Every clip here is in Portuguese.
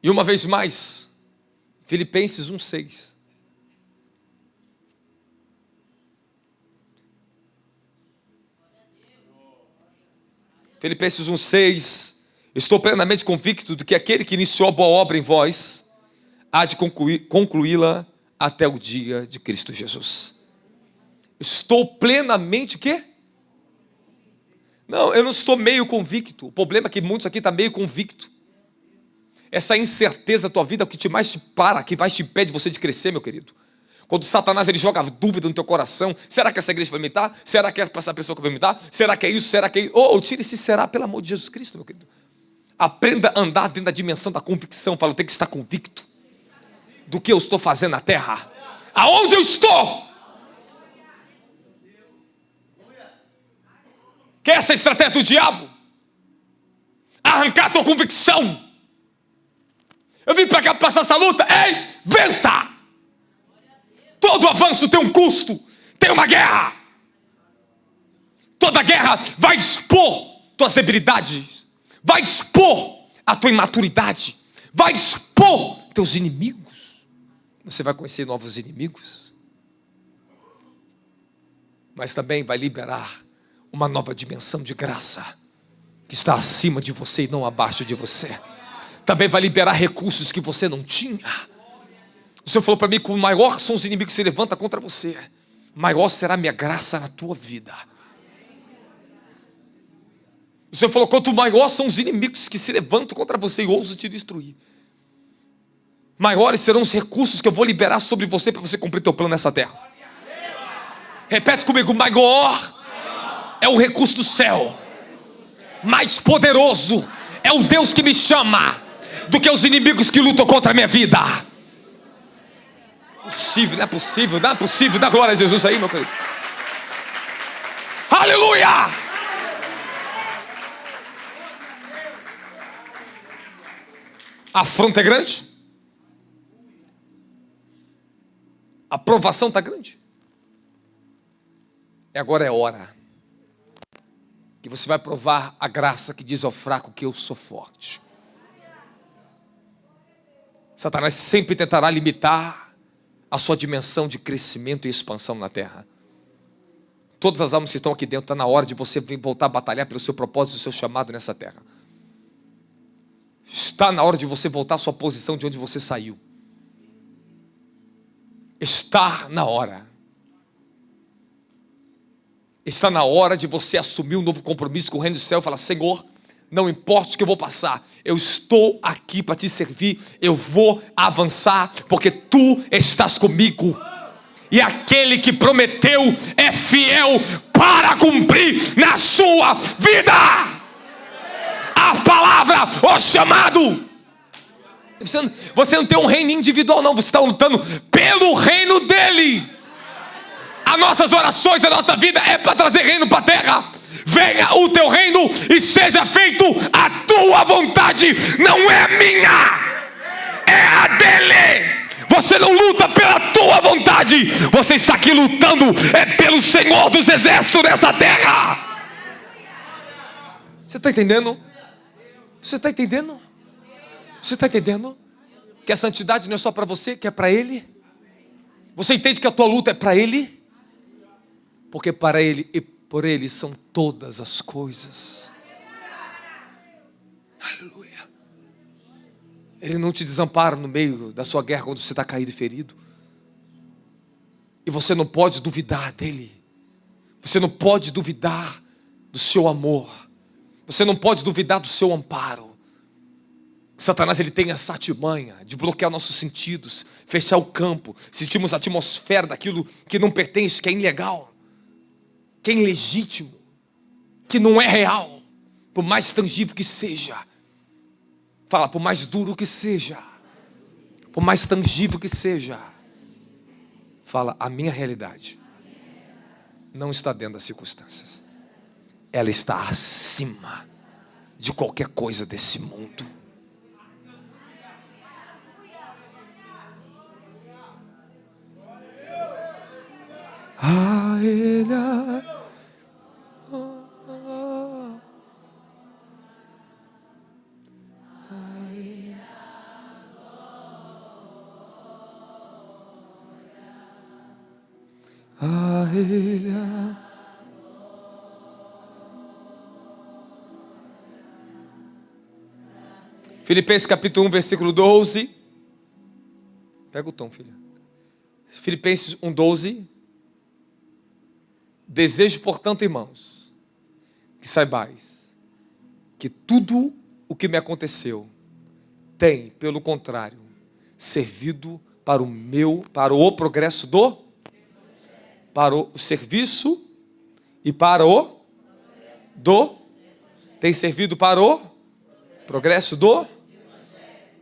E uma vez mais, Filipenses 1:6. Filipenses 1:6. Estou plenamente convicto de que aquele que iniciou a boa obra em vós há de concluí-la até o dia de Cristo Jesus. Estou plenamente quê? Não, eu não estou meio convicto. O problema é que muitos aqui estão meio convicto. Essa incerteza da tua vida é o que mais te para, que mais te impede você de crescer, meu querido. Quando Satanás ele joga dúvida no teu coração, será que essa igreja vai me imitar? Será que essa pessoa vai me imitar? Será que é isso? Será que é isso? Tire esse será, pelo amor de Jesus Cristo, meu querido. Aprenda a andar dentro da dimensão da convicção. Fala, eu tenho que estar convicto do que eu estou fazendo na terra. Aonde eu estou? Que essa é a estratégia do diabo? Arrancar a tua convicção. Eu vim para cá para passar essa luta. Ei, vença! Todo avanço tem um custo, tem uma guerra. Toda guerra vai expor tuas debilidades, vai expor a tua imaturidade, vai expor teus inimigos. Você vai conhecer novos inimigos, mas também vai liberar uma nova dimensão de graça que está acima de você e não abaixo de você. Também vai liberar recursos que você não tinha. O Senhor falou para mim que o maior são os inimigos que se levantam contra você, maior será a minha graça na tua vida. O Senhor falou, quanto maior são os inimigos que se levantam contra você e ousam te destruir, maiores serão os recursos que eu vou liberar sobre você para você cumprir teu plano nessa terra. Repete comigo, maior é o recurso do céu, mais poderoso é o Deus que me chama do que os inimigos que lutam contra a minha vida. Possível, não é possível, não é possível. Dá glória a Jesus aí, meu querido. Aleluia! A afronta é grande, a provação está grande. E agora é hora que você vai provar a graça que diz ao fraco que eu sou forte. Satanás sempre tentará limitar a sua dimensão de crescimento e expansão na terra. Todas as almas que estão aqui dentro, está na hora de você voltar a batalhar pelo seu propósito e o seu chamado nessa terra. Está na hora de você voltar à sua posição de onde você saiu. Está na hora. Está na hora de você assumir um novo compromisso com o reino do céu e falar, Senhor, não importa o que eu vou passar, eu estou aqui para te servir, eu vou avançar, porque tu estás comigo. E aquele que prometeu é fiel para cumprir na sua vida a palavra, o chamado. Você não tem um reino individual não, você está lutando pelo reino dele. As nossas orações, a nossa vida é para trazer reino para a terra. Venha o teu reino e seja feito a tua vontade, não é a minha, é a dele. Você não luta pela tua vontade, você está aqui lutando pelo Senhor dos exércitos nessa terra. Você está entendendo? Você está entendendo? Você está entendendo? Que a santidade não é só para você, que é para Ele. Você entende que a tua luta é para Ele? Porque para Ele e por Ele são todas as coisas. Aleluia. Ele não te desampara no meio da sua guerra quando você está caído e ferido. E você não pode duvidar dele. Você não pode duvidar do seu amor. Você não pode duvidar do seu amparo. Satanás ele tem essa artimanha de bloquear nossos sentidos, fechar o campo, sentimos a atmosfera daquilo que não pertence, que é ilegal, que é ilegítimo, que não é real, por mais tangível que seja. Fala, por mais duro que seja, por mais tangível que seja. Fala, a minha realidade não está dentro das circunstâncias. Ela está acima de qualquer coisa desse mundo. A Ele a Ele. Filipenses capítulo 1, versículo 12. Pega o tom, filha. Filipenses 1, 12. Desejo, portanto, irmãos, que saibais que tudo o que me aconteceu tem, pelo contrário, servido para o progresso para o serviço e para tem servido para o progresso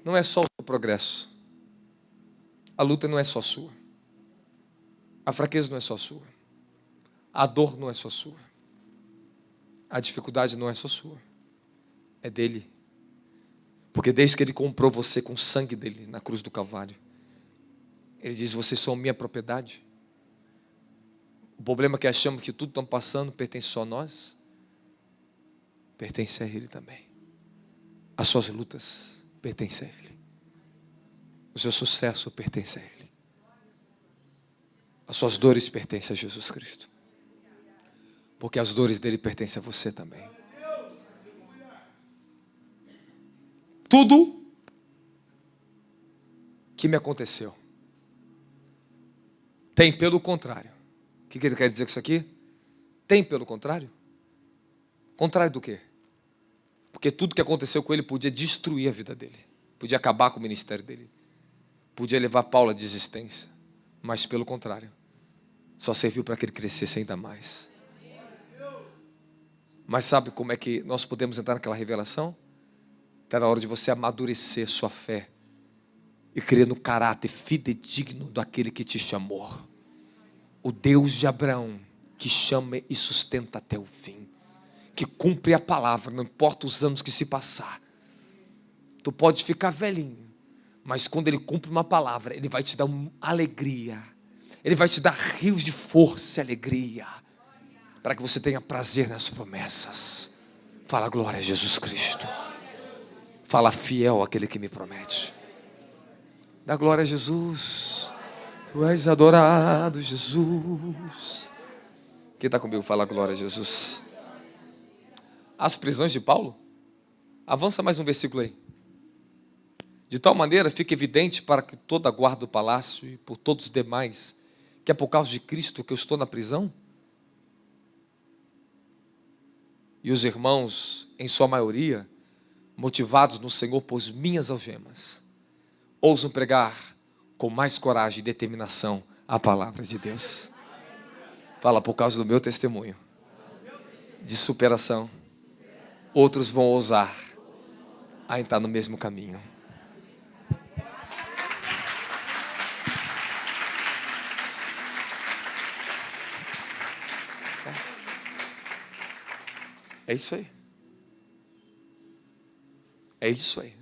não é só o seu progresso. A luta não é só sua. A fraqueza não é só sua. A dor não é só sua. A dificuldade não é só sua. É dele. Porque desde que ele comprou você com o sangue dele na cruz do Calvário, ele diz: vocês são minha propriedade. O problema é que achamos que tudo que estamos passando pertence só a nós. Pertence a ele também. As suas lutas pertencem a ele. O seu sucesso pertence a ele. As suas dores pertencem a Jesus Cristo. Porque as dores dele pertencem a você também. Tudo que me aconteceu tem pelo contrário. O que ele quer dizer com isso aqui? Tem pelo contrário? Contrário do quê? Porque tudo que aconteceu com ele podia destruir a vida dele. Podia acabar com o ministério dele. Podia levar Paulo à desistência. Mas pelo contrário, só serviu para que ele crescesse ainda mais. Mas sabe como é que nós podemos entrar naquela revelação? Está na hora de você amadurecer sua fé e crer no caráter fidedigno daquele que te chamou. O Deus de Abraão, que chama e sustenta até o fim. Que cumpre a palavra, não importa os anos que se passar. Tu pode ficar velhinho, mas quando ele cumpre uma palavra, ele vai te dar uma alegria. Ele vai te dar rios de força e alegria, para que você tenha prazer nas promessas. Fala glória a Jesus Cristo. Fala fiel àquele que me promete. Dá glória a Jesus. Tu és adorado, Jesus. Quem está comigo fala glória a Jesus. As prisões de Paulo. Avança mais um versículo aí. De tal maneira fica evidente para que toda a guarda do palácio e por todos os demais, que é por causa de Cristo que eu estou na prisão. E os irmãos, em sua maioria, motivados no Senhor por minhas algemas, ousam pregar com mais coragem e determinação a palavra de Deus. Fala, por causa do meu testemunho de superação, outros vão ousar a entrar no mesmo caminho. É isso aí. É isso aí.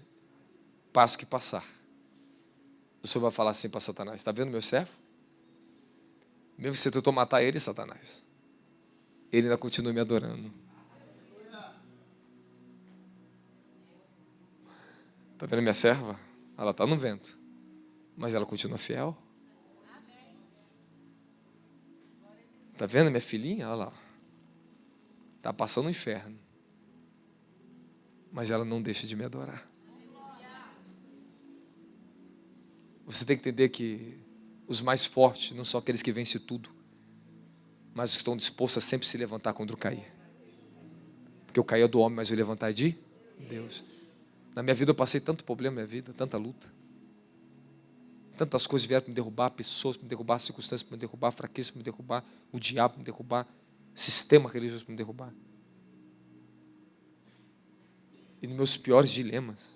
Passo que passar. O Senhor vai falar assim para Satanás: está vendo meu servo? Mesmo que você tentou matar ele, Satanás, ele ainda continua me adorando. Está vendo minha serva? Ela está no vento, mas ela continua fiel. Está vendo minha filhinha? Olha lá. Está passando o inferno, mas ela não deixa de me adorar. Você tem que entender que os mais fortes não são aqueles que vencem tudo, mas os que estão dispostos a sempre se levantar contra o cair. Porque o cair é do homem, mas o levantar é de Deus. Na minha vida eu passei tanto problema na minha vida, tanta luta. Tantas coisas vieram para me derrubar, pessoas para me derrubar, circunstâncias para me derrubar, fraqueza para me derrubar, o diabo para me derrubar, sistema religioso para me derrubar. E nos meus piores dilemas,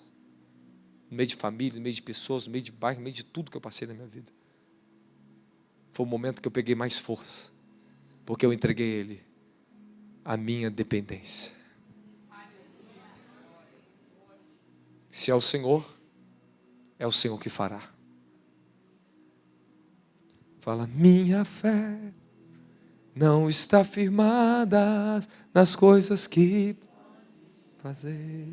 no meio de família, no meio de pessoas, no meio de bairro, no meio de tudo que eu passei na minha vida, foi o momento que eu peguei mais força, porque eu entreguei a Ele a minha dependência. Se é o Senhor que fará. Fala, minha fé não está firmada nas coisas que fazer.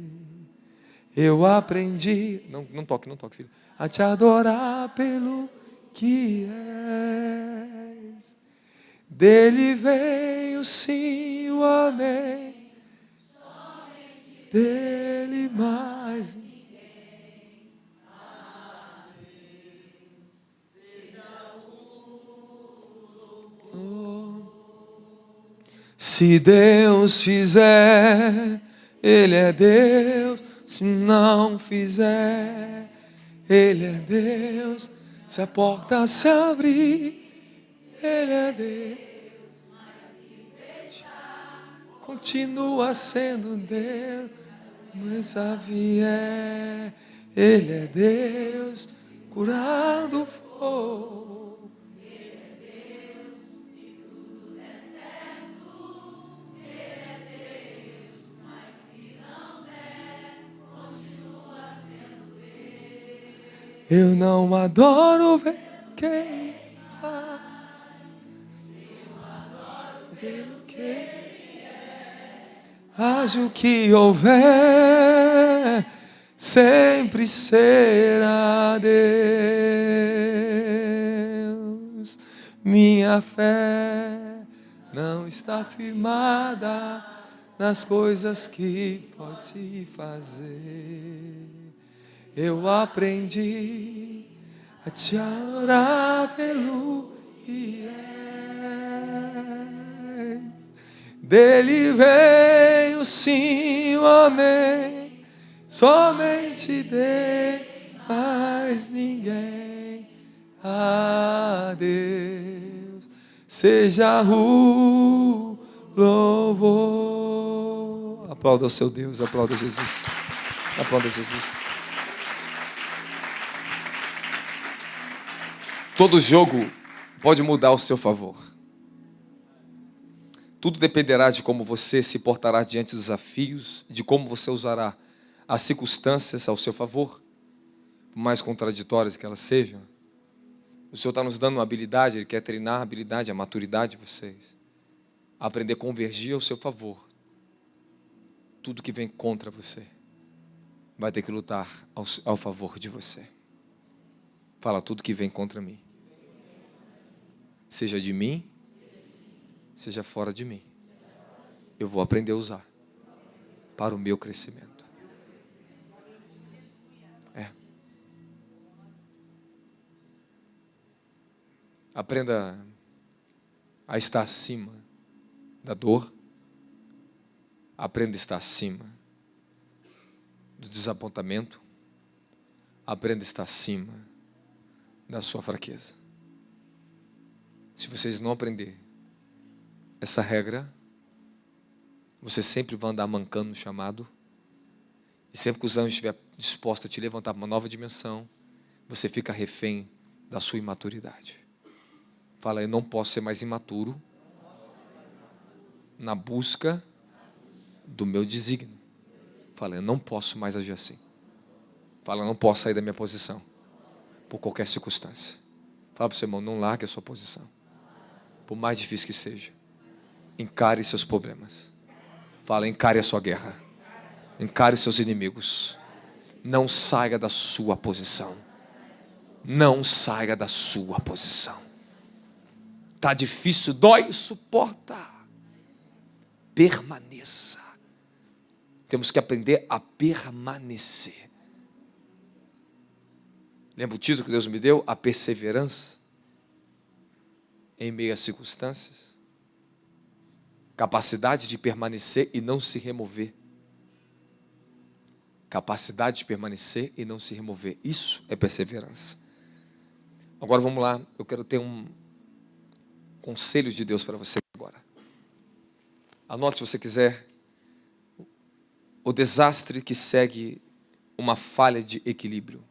Eu aprendi, não toque, filho, a te adorar pelo que és. Dele vem o sim, o amém. Dele mais. Se Deus fizer, Ele é Deus. Se não fizer, Ele é Deus. Se a porta se abrir, Ele é Deus. Continua sendo Deus. Mas a vier, Ele é Deus. Curado for. Eu não adoro ver quem haja o que houver, sempre será Deus. Minha fé não está firmada nas coisas que pode fazer. Eu aprendi a te orar pelo que és. Dele vem o sim, o amém. Somente dele, mais ninguém. A Deus seja o louvor. Aplauda o seu Deus, aplauda Jesus. Aplauda Jesus. Todo jogo pode mudar ao seu favor. Tudo dependerá de como você se portará diante dos desafios, de como você usará as circunstâncias ao seu favor, por mais contraditórias que elas sejam. O Senhor está nos dando uma habilidade, Ele quer treinar a habilidade, a maturidade de vocês. Aprender a convergir ao seu favor. Tudo que vem contra você vai ter que lutar ao favor de você. Fala, tudo que vem contra mim, seja de mim, seja fora de mim, eu vou aprender a usar para o meu crescimento. Aprenda a estar acima da dor. Aprenda a estar acima do desapontamento. Aprenda a estar acima da sua fraqueza. Se vocês não aprenderem essa regra, você sempre vai andar mancando no chamado. E sempre que os anjos estiverem dispostos a te levantar para uma nova dimensão, você fica refém da sua imaturidade. Fala, eu não posso ser mais imaturo na busca do meu desígnio. Fala, eu não posso mais agir assim. Fala, eu não posso sair da minha posição por qualquer circunstância. Fala para o seu irmão, não largue a sua posição. Por mais difícil que seja. Encare seus problemas. Fala, encare a sua guerra. Encare seus inimigos. Não saia da sua posição. Não saia da sua posição. Está difícil, dói, suporta. Permaneça. Temos que aprender a permanecer. Lembra o título que Deus me deu? A perseverança em meio às circunstâncias. Capacidade de permanecer e não se remover. Capacidade de permanecer e não se remover. Isso é perseverança. Agora vamos lá. Eu quero ter um conselho de Deus para você agora. Anote se você quiser. O desastre que segue uma falha de equilíbrio.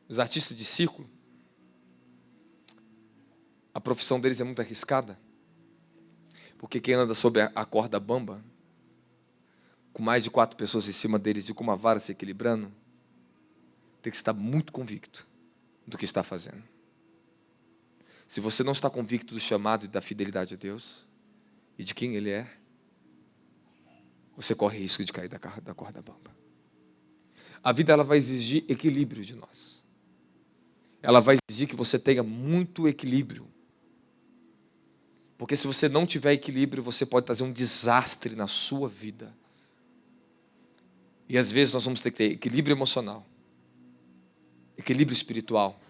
Os artistas de circo, a profissão deles é muito arriscada. Porque quem anda sobre a corda bamba, com mais de 4 pessoas em cima deles e com uma vara se equilibrando, tem que estar muito convicto do que está fazendo. Se você não está convicto do chamado e da fidelidade a Deus, e de quem Ele é, você corre risco de cair da corda bamba. A vida ela vai exigir equilíbrio de nós. Ela vai exigir que você tenha muito equilíbrio Porque se você não tiver equilíbrio, você pode trazer um desastre na sua vida. E às vezes nós vamos ter que ter equilíbrio emocional, equilíbrio espiritual.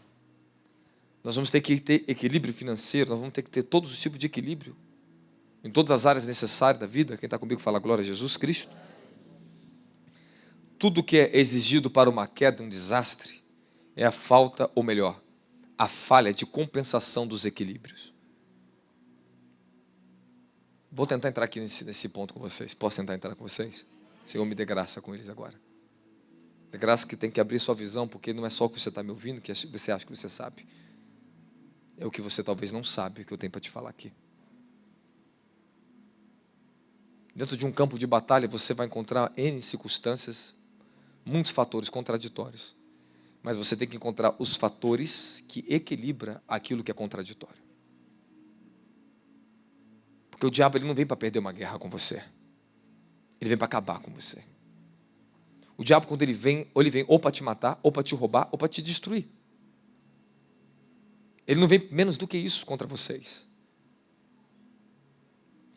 Nós vamos ter que ter equilíbrio financeiro, nós vamos ter que ter todos os tipos de equilíbrio. Em todas as áreas necessárias da vida. Quem está comigo fala glória a Jesus Cristo. Tudo que é exigido para uma queda, um desastre, é a falta, ou melhor, a falha de compensação dos equilíbrios. Vou tentar entrar aqui nesse ponto com vocês. Posso tentar entrar com vocês? Senhor, me dê graça com eles agora. Dê graça que tem que abrir sua visão, porque não é só o que você está me ouvindo, que você acha que você sabe. É o que você talvez não sabe, que eu tenho para te falar aqui. Dentro de um campo de batalha, você vai encontrar N circunstâncias, muitos fatores contraditórios. Mas você tem que encontrar os fatores que equilibram aquilo que é contraditório. Porque o diabo ele não vem para perder uma guerra com você. Ele vem para acabar com você. O diabo, quando ele vem ou para te matar, ou para te roubar, ou para te destruir. Ele não vem menos do que isso contra vocês.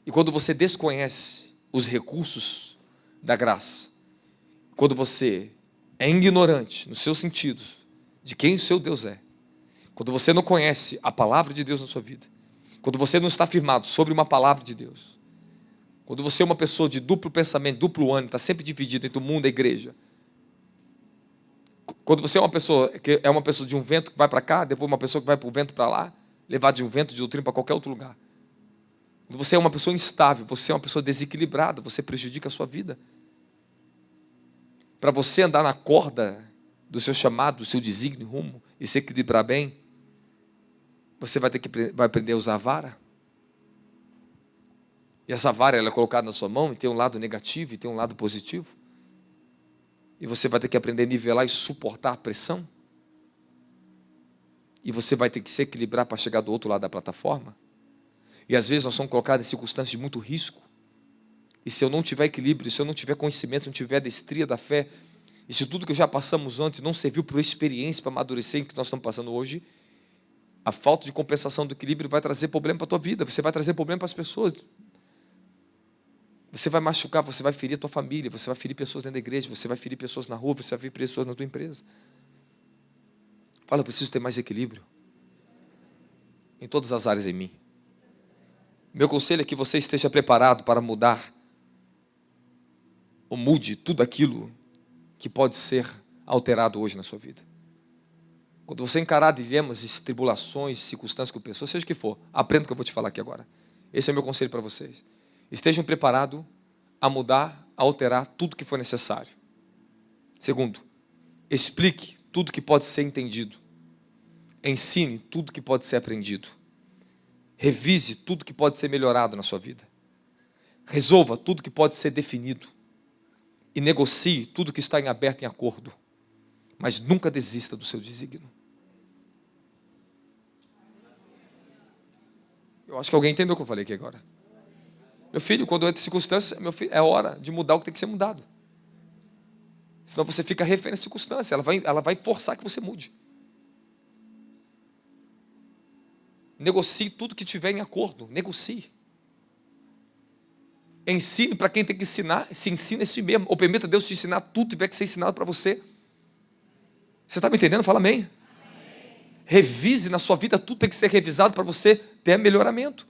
E quando você desconhece os recursos da graça, quando você é ignorante nos seus sentidos de quem o seu Deus é, quando você não conhece a palavra de Deus na sua vida, quando você não está firmado sobre uma palavra de Deus, quando você é uma pessoa de duplo pensamento, duplo ânimo, está sempre dividido entre o mundo e a igreja, quando você é uma pessoa que é uma pessoa de um vento que vai para cá, depois uma pessoa que vai para o vento para lá, levado de um vento de doutrina para qualquer outro lugar, quando você é uma pessoa instável, você é uma pessoa desequilibrada, você prejudica a sua vida. Para você andar na corda do seu chamado, do seu desígnio, rumo, e se equilibrar bem, você vai aprender a usar a vara. E essa vara ela é colocada na sua mão e tem um lado negativo e tem um lado positivo. E você vai ter que aprender a nivelar e suportar a pressão. E você vai ter que se equilibrar para chegar do outro lado da plataforma. E às vezes nós somos colocados em circunstâncias de muito risco. E se eu não tiver equilíbrio, se eu não tiver conhecimento, não tiver destria da fé, e se tudo que já passamos antes não serviu para experiência, para amadurecer em que nós estamos passando hoje, a falta de compensação do equilíbrio vai trazer problema para a tua vida, você vai trazer problema para as pessoas. Você vai machucar, você vai ferir a tua família, você vai ferir pessoas dentro da igreja, você vai ferir pessoas na rua, você vai ferir pessoas na tua empresa. Fala, eu preciso ter mais equilíbrio em todas as áreas em mim. Meu conselho é que você esteja preparado para mudar ou mude tudo aquilo que pode ser alterado hoje na sua vida. Quando você encarar dilemas e tribulações, circunstâncias com pessoas, seja o que for, aprenda o que eu vou te falar aqui agora. Esse é o meu conselho para vocês. Estejam preparados a mudar, a alterar tudo que for necessário. Segundo, explique tudo que pode ser entendido. Ensine tudo que pode ser aprendido. Revise tudo que pode ser melhorado na sua vida. Resolva tudo que pode ser definido. E negocie tudo que está em aberto em acordo. Mas nunca desista do seu desígnio. Eu acho que alguém entendeu o que eu falei aqui agora. Meu filho, quando entra em circunstância, é hora de mudar o que tem que ser mudado. Senão você fica refém da circunstância. Ela vai forçar que você mude. Negocie tudo que tiver em acordo. Negocie. Ensine para quem tem que ensinar. Se ensine a si mesmo. Ou permita Deus te ensinar tudo que tiver que ser ensinado para você. Você está me entendendo? Fala amém. Revise na sua vida. Tudo tem que ser revisado para você ter melhoramento.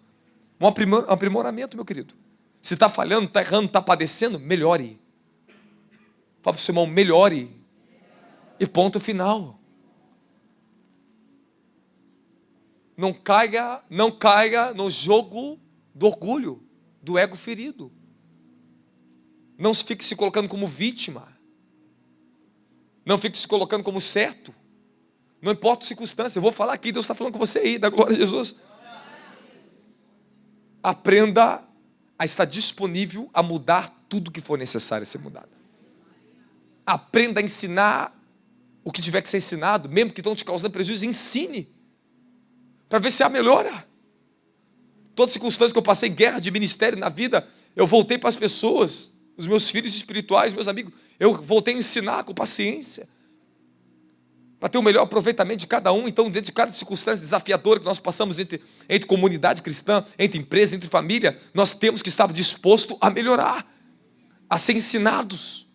Um aprimoramento, meu querido. Se está falhando, está errando, está padecendo, melhore. Fala para o seu irmão, melhore. E ponto final. Não caia no jogo do orgulho, do ego ferido. Não fique se colocando como vítima. Não fique se colocando como certo. Não importa a circunstância. Eu vou falar aqui, Deus está falando com você aí, da glória a Jesus. Aprenda a estar disponível a mudar tudo que for necessário ser mudado. Aprenda a ensinar o que tiver que ser ensinado, mesmo que estão te causando prejuízo, ensine. Para ver se há melhora. Todas as circunstâncias que eu passei, guerra de ministério na vida, eu voltei para as pessoas, os meus filhos espirituais, meus amigos, eu voltei a ensinar com paciência. para ter o melhor aproveitamento de cada um. Então, dentro de cada circunstância desafiadora que nós passamos entre comunidade cristã, entre empresa, entre família, nós temos que estar disposto a melhorar, a ser ensinados,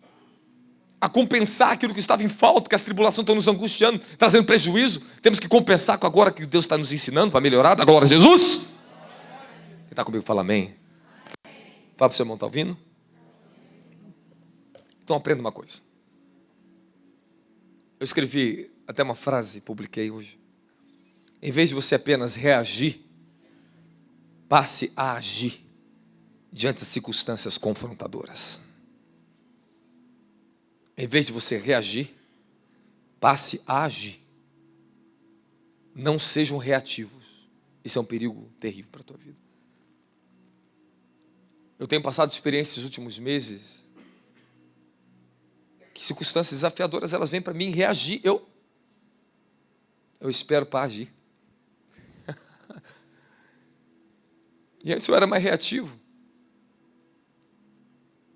a compensar aquilo que estava em falta, que as tribulações estão nos angustiando, trazendo prejuízo. Temos que compensar com agora que Deus está nos ensinando para melhorar. Da glória a Jesus. Quem está comigo, fala amém. Fala para o seu irmão, está ouvindo? Então aprenda uma coisa. Eu escrevi até uma frase, publiquei hoje. Em vez de você apenas reagir, passe a agir diante das circunstâncias confrontadoras. Em vez de você reagir, passe a agir. Não sejam reativos. Isso é um perigo terrível para a tua vida. Eu tenho passado experiências nos últimos meses, que circunstâncias desafiadoras, elas vêm para mim reagir. Eu espero para agir. E antes eu era mais reativo.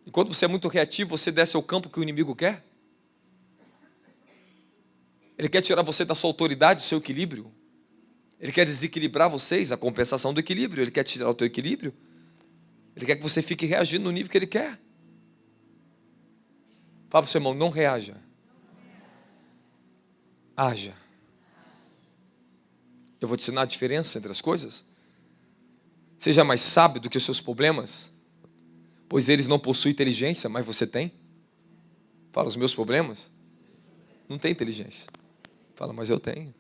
E quando você é muito reativo, você desce ao campo que o inimigo quer. Ele quer tirar você da sua autoridade, do seu equilíbrio. Ele quer desequilibrar vocês, a compensação do equilíbrio. Ele quer tirar o teu equilíbrio. Ele quer que você fique reagindo no nível que ele quer. Fala para o seu irmão, não reaja. Haja. Eu vou te ensinar a diferença entre as coisas. Seja mais sábio do que os seus problemas, pois eles não possuem inteligência, mas você tem. Fala, os meus problemas não têm inteligência. Fala, mas eu tenho.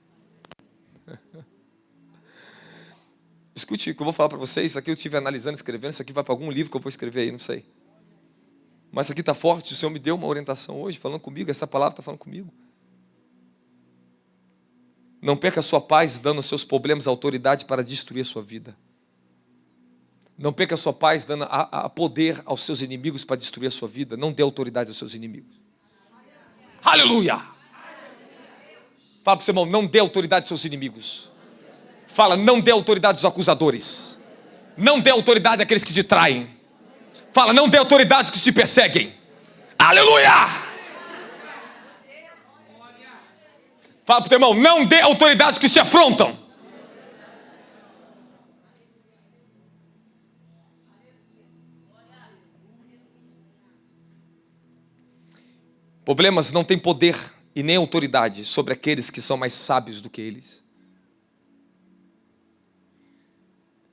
Escute o que eu vou falar para vocês. Isso aqui eu estive analisando, escrevendo. Isso aqui vai para algum livro que eu vou escrever aí, não sei. Mas isso aqui está forte. O Senhor me deu uma orientação hoje, falando comigo. Essa palavra está falando comigo. Não perca a sua paz dando aos seus problemas autoridade para destruir a sua vida. Não perca a sua paz dando a poder aos seus inimigos para destruir a sua vida. Não dê autoridade aos seus inimigos. Aleluia! Fala para o seu irmão, não dê autoridade aos seus inimigos. Fala, não dê autoridade aos acusadores. Não dê autoridade àqueles que te traem. Fala, não dê autoridade aos que te perseguem. Aleluia! Fala para o teu irmão, não dê autoridade aos que te afrontam. Problemas não têm poder e nem autoridade sobre aqueles que são mais sábios do que eles.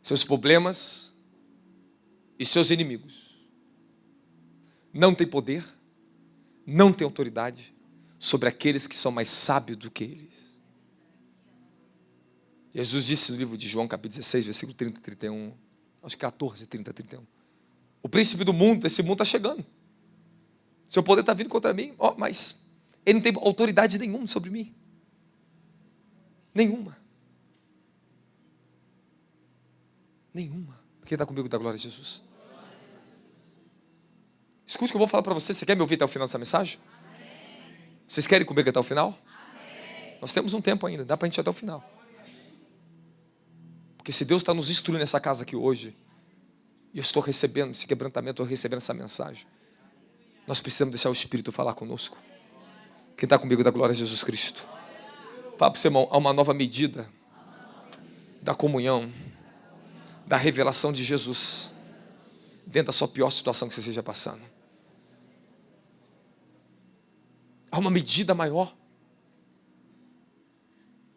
Seus problemas e seus inimigos não têm poder, não têm autoridade sobre aqueles que são mais sábios do que eles. Jesus disse no livro de João, capítulo 16, versículo 30 e 31, acho que 14, 30 e 31. O príncipe do mundo, esse mundo está chegando. Seu poder está vindo contra mim, mas ele não tem autoridade nenhuma sobre mim. Nenhuma. Nenhuma. Quem está comigo da glória a Jesus? Escute o que eu vou falar para você. Você quer me ouvir até o final dessa mensagem? Amém. Vocês querem comigo até o final? Amém. Nós temos um tempo ainda, dá para a gente ir até o final. Porque se Deus está nos instruindo nessa casa aqui hoje, e eu estou recebendo esse quebrantamento, estou recebendo essa mensagem, nós precisamos deixar o Espírito falar conosco. Quem está comigo da glória a Jesus Cristo? Fala para o seu irmão, há uma nova medida da comunhão, da revelação de Jesus, dentro da sua pior situação que você esteja passando. Há uma medida maior.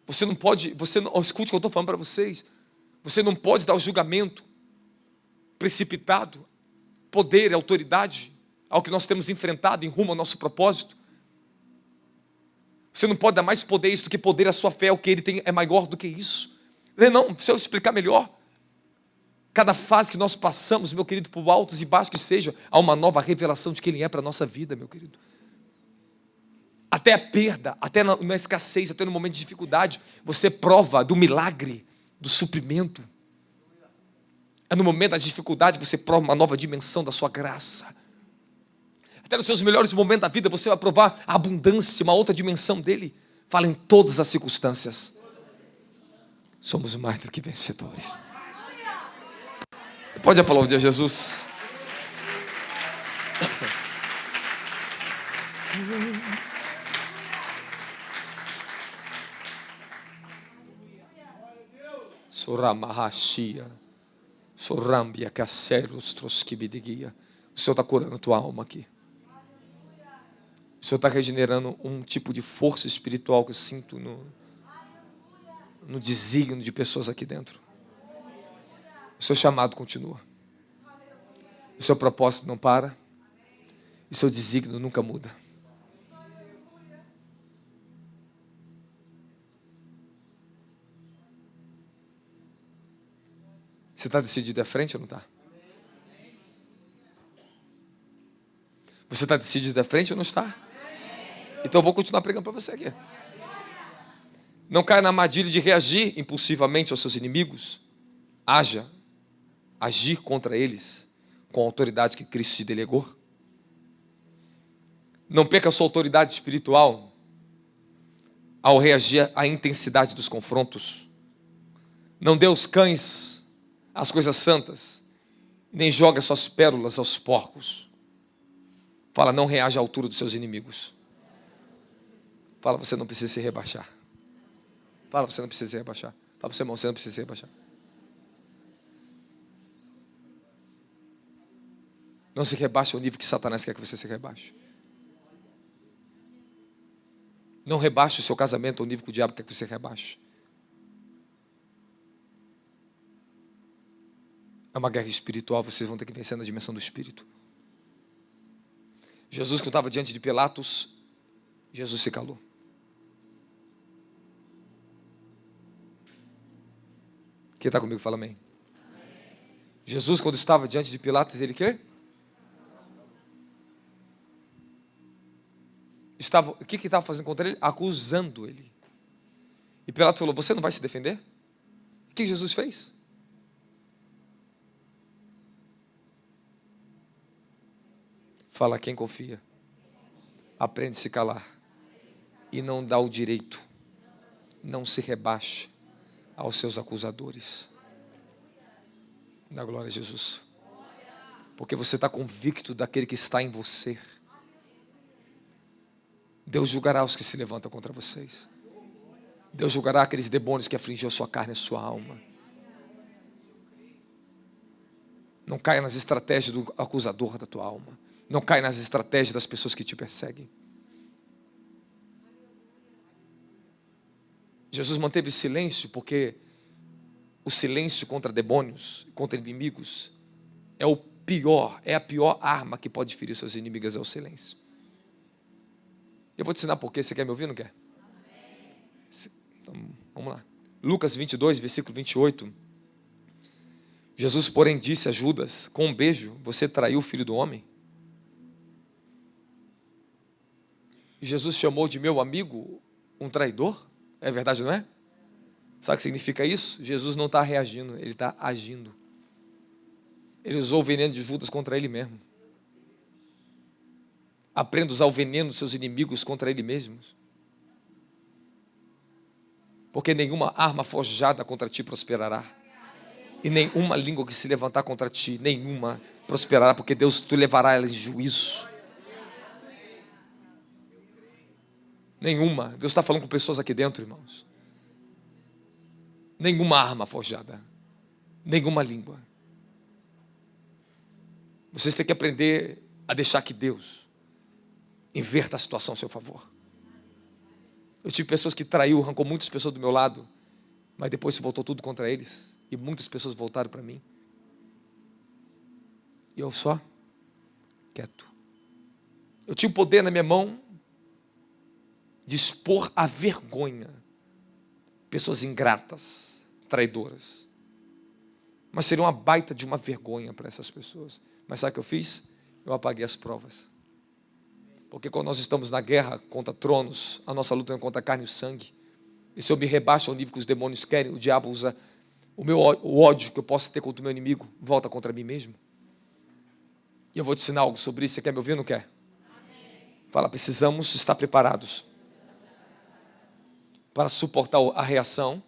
Você não pode, escute o que eu estou falando para vocês. Você não pode dar o julgamento precipitado, poder e autoridade ao que nós temos enfrentado em rumo ao nosso propósito. Você não pode dar mais poder a isso do que poder à sua fé. O que ele tem é maior do que isso. Não, se eu explicar melhor. Cada fase que nós passamos, meu querido, por altos e baixos que seja, há uma nova revelação de quem ele é para a nossa vida, meu querido. Até a perda, até na escassez, até no momento de dificuldade, você prova do milagre, do suprimento. É no momento da dificuldade que você prova uma nova dimensão da sua graça. Até nos seus melhores momentos da vida, você vai provar a abundância, uma outra dimensão dele. Fala em todas as circunstâncias. Somos mais do que vencedores. Você pode aplaudir a Jesus? Soramahashia. Sorambia Caceros Troskibidigia. O Senhor está curando a tua alma aqui. O Senhor está regenerando um tipo de força espiritual que eu sinto no desígnio de pessoas aqui dentro. O seu chamado continua. O seu propósito não para. E o seu desígnio nunca muda. Você está decidido à frente ou não está? Você está decidido à frente ou não está? Então eu vou continuar pregando para você aqui. Não caia na armadilha de reagir impulsivamente aos seus inimigos. Agir contra eles com a autoridade que Cristo te delegou. Não perca a sua autoridade espiritual ao reagir à intensidade dos confrontos. Não dê aos cães as coisas santas, nem jogue as suas pérolas aos porcos. Fala, não reaja à altura dos seus inimigos. Fala, você não precisa se rebaixar. Fala, você não precisa se rebaixar. Fala para o seu irmão, você não precisa se rebaixar. Não se rebaixe ao nível que Satanás quer que você se rebaixe. Não rebaixe o seu casamento ao nível que o diabo quer que você rebaixe. É uma guerra espiritual, vocês vão ter que vencer na dimensão do Espírito. Jesus, que estava diante de Pilatos, Jesus se calou. Quem está comigo, fala amém. Jesus, quando estava diante de Pilatos, ele quê? O que estava fazendo contra ele? Acusando ele. E Pilatos falou, você não vai se defender? O que Jesus fez? Fala, quem confia, aprende a se calar e não dá o direito, não se rebaixe aos seus acusadores. Dá glória a Jesus. Porque você está convicto daquele que está em você. Deus julgará os que se levantam contra vocês. Deus julgará aqueles demônios que afligiu a sua carne e a sua alma. Não caia nas estratégias do acusador da tua alma. Não caia nas estratégias das pessoas que te perseguem. Jesus manteve silêncio porque o silêncio contra demônios, contra inimigos, é a pior arma que pode ferir seus inimigos, é o silêncio. Eu vou te ensinar por quê. Você quer me ouvir ou não quer? Então, vamos lá. Lucas 22, versículo 28. Jesus, porém, disse a Judas, com um beijo, você traiu o filho do homem? Jesus chamou de meu amigo um traidor? É verdade, não é? Sabe o que significa isso? Jesus não está reagindo, ele está agindo. Ele usou o veneno de Judas contra ele mesmo. Aprenda a usar o veneno dos seus inimigos contra ele mesmos. Porque nenhuma arma forjada contra ti prosperará. E nenhuma língua que se levantar contra ti, nenhuma prosperará, porque Deus te levará ela em juízo. Nenhuma. Deus está falando com pessoas aqui dentro, irmãos. Nenhuma arma forjada. Nenhuma língua. Vocês têm que aprender a deixar que Deus inverta a situação a seu favor. Eu tive pessoas que traiu, arrancou muitas pessoas do meu lado, mas depois se voltou tudo contra eles. E muitas pessoas voltaram para mim. E eu só quieto. Eu tinha o poder na minha mão de expor à vergonha pessoas ingratas, traidoras. Mas seria uma baita de uma vergonha para essas pessoas. Mas sabe o que eu fiz? Eu apaguei as provas. Porque quando nós estamos na guerra contra tronos, a nossa luta é contra a carne e o sangue. E se eu me rebaixo ao nível que os demônios querem, o diabo usa o ódio que eu posso ter contra o meu inimigo, volta contra mim mesmo. E eu vou te ensinar algo sobre isso. Você quer me ouvir ou não quer? Fala, precisamos estar preparados para suportar a reação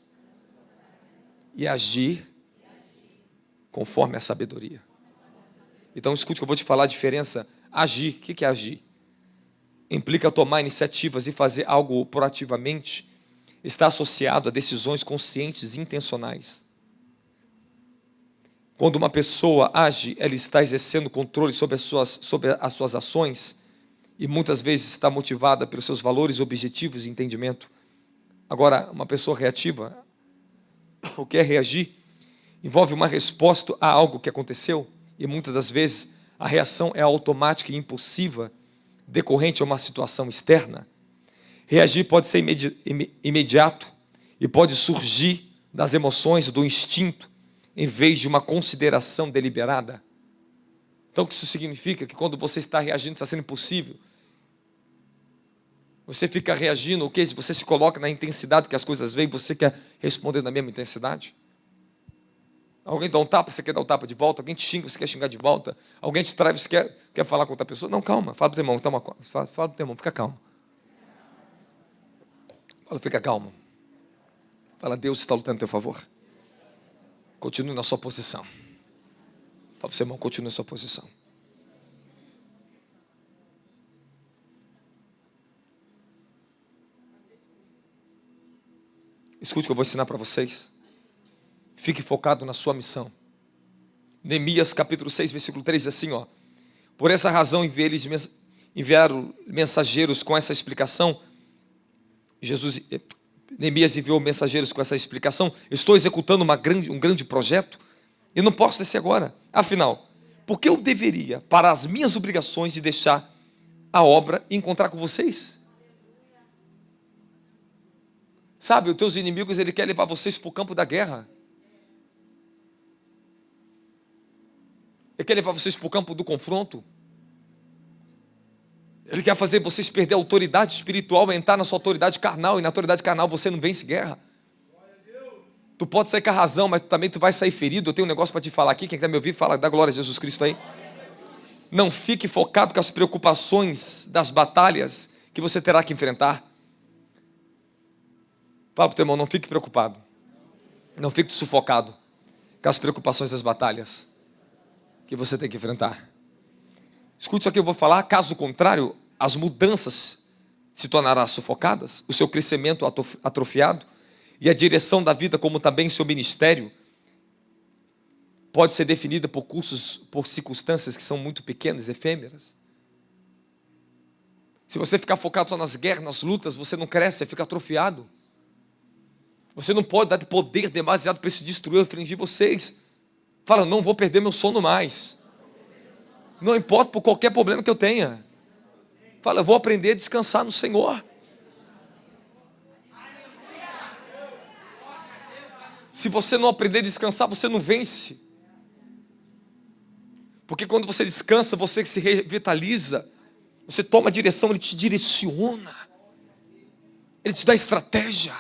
e agir conforme a sabedoria. Então escute que eu vou te falar a diferença. Agir, o que é agir? Implica tomar iniciativas e fazer algo proativamente. Está associado a decisões conscientes e intencionais. Quando uma pessoa age, ela está exercendo controle sobre as suas ações e muitas vezes está motivada pelos seus valores, objetivos e entendimento. Agora, uma pessoa reativa, o que é reagir? Envolve uma resposta a algo que aconteceu e muitas das vezes a reação é automática e impulsiva, decorrente a uma situação externa. Reagir pode ser imediato e pode surgir das emoções, do instinto, em vez de uma consideração deliberada. Então, o que isso significa? Que quando você está reagindo, está sendo impossível. Você fica reagindo, o que? Você se coloca na intensidade que as coisas vêm, você quer responder na mesma intensidade? Alguém dá um tapa, você quer dar um tapa de volta? Alguém te xinga, você quer xingar de volta? Alguém te trai, você quer falar com outra pessoa? Não, calma, fala para o teu irmão, fala para o teu irmão, fica calmo. Fala, fica calmo. Fala, Deus está lutando a teu favor. Continue na sua posição. Fala para o seu irmão, continue na sua posição. Escute o que eu vou ensinar para vocês. Fique focado na sua missão. Neemias capítulo 6, versículo 3 diz assim, ó. Por essa razão enviaram mensageiros com essa explicação. Neemias enviou mensageiros com essa explicação. Estou executando um grande projeto e não posso descer agora. Afinal, por que eu deveria parar as minhas obrigações e deixar a obra e encontrar com vocês? Sabe, os teus inimigos, ele quer levar vocês para o campo da guerra. Ele quer levar vocês para o campo do confronto. Ele quer fazer vocês perder a autoridade espiritual, entrar na sua autoridade carnal, e na autoridade carnal você não vence guerra. Tu pode sair com a razão, mas também tu vai sair ferido. Eu tenho um negócio para te falar aqui, quem está me ouvindo, fala, dá glória a Jesus Cristo aí. Não fique focado com as preocupações das batalhas que você terá que enfrentar. Fala para o teu irmão, não fique preocupado. Não fique sufocado com as preocupações das batalhas que você tem que enfrentar. Escute isso aqui, eu vou falar. Caso contrário, as mudanças se tornarão sufocadas, o seu crescimento atrofiado e a direção da vida, como também seu ministério, pode ser definida por circunstâncias que são muito pequenas, efêmeras. Se você ficar focado só nas guerras, nas lutas, você não cresce, você fica atrofiado. Você não pode dar poder demasiado para isso destruir ou infringir vocês. Fala, não vou perder meu sono mais. Não importa por qualquer problema que eu tenha. Fala, eu vou aprender a descansar no Senhor. Se você não aprender a descansar, você não vence. Porque quando você descansa, você se revitaliza. Você toma a direção, Ele te direciona. Ele te dá estratégia.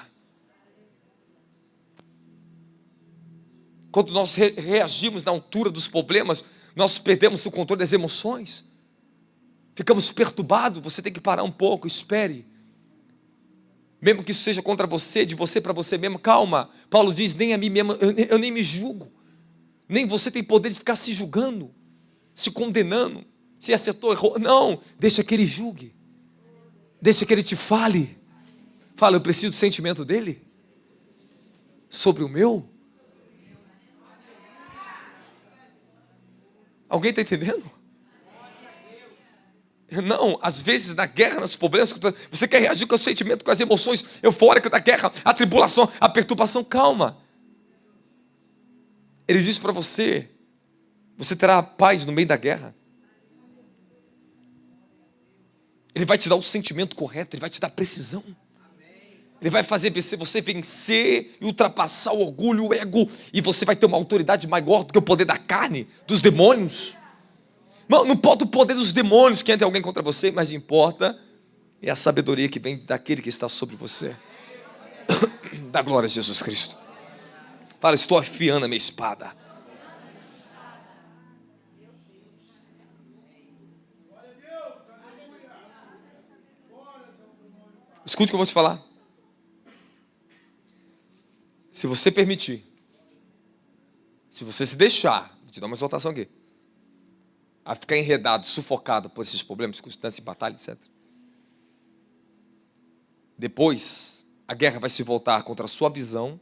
Quando nós reagimos na altura dos problemas, nós perdemos o controle das emoções. Ficamos perturbados, você tem que parar um pouco, espere. Mesmo que isso seja contra você, de você para você mesmo, calma. Paulo diz, nem a mim mesmo, eu nem me julgo. Nem você tem poder de ficar se julgando, se condenando, se acertou, errou. Não, deixa que ele julgue. Deixa que ele te fale. Fala, eu preciso do sentimento dele sobre o meu. Alguém está entendendo? Não, às vezes na guerra, nos problemas, você quer reagir com o sentimento, com as emoções eufóricas da guerra, a tribulação, a perturbação, calma. Ele diz para você, você terá paz no meio da guerra. Ele vai te dar o sentimento correto, Ele vai te dar precisão. Ele vai fazer você vencer e ultrapassar o orgulho, o ego, e você vai ter uma autoridade maior do que o poder da carne, dos demônios. Não importa o poder dos demônios que entre alguém contra você, mas importa é a sabedoria que vem daquele que está sobre você. Dá glória a Jesus Cristo. Fala, estou afiando a minha espada. Escute o que eu vou te falar. Se você permitir, se você se deixar, vou te dar uma exortação aqui, a ficar enredado, sufocado por esses problemas, circunstâncias, batalha, etc. Depois, a guerra vai se voltar contra a sua visão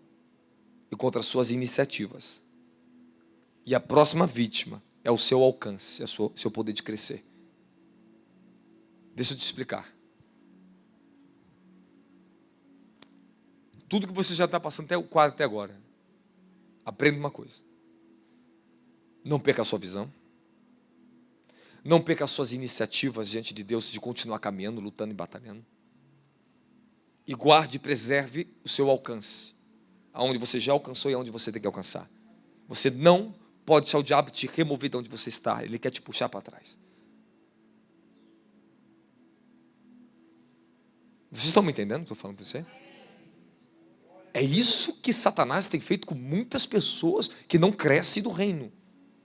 e contra as suas iniciativas. E a próxima vítima é o seu alcance, é o seu poder de crescer. Deixa eu te explicar. Tudo que você já está passando até agora, aprenda uma coisa. Não perca a sua visão. Não perca as suas iniciativas diante de Deus de continuar caminhando, lutando e batalhando. E guarde e preserve o seu alcance. Aonde você já alcançou e aonde você tem que alcançar. Você não pode deixar o diabo te remover de onde você está. Ele quer te puxar para trás. Vocês estão me entendendo o que eu estou falando para você? É isso que Satanás tem feito com muitas pessoas que não crescem no reino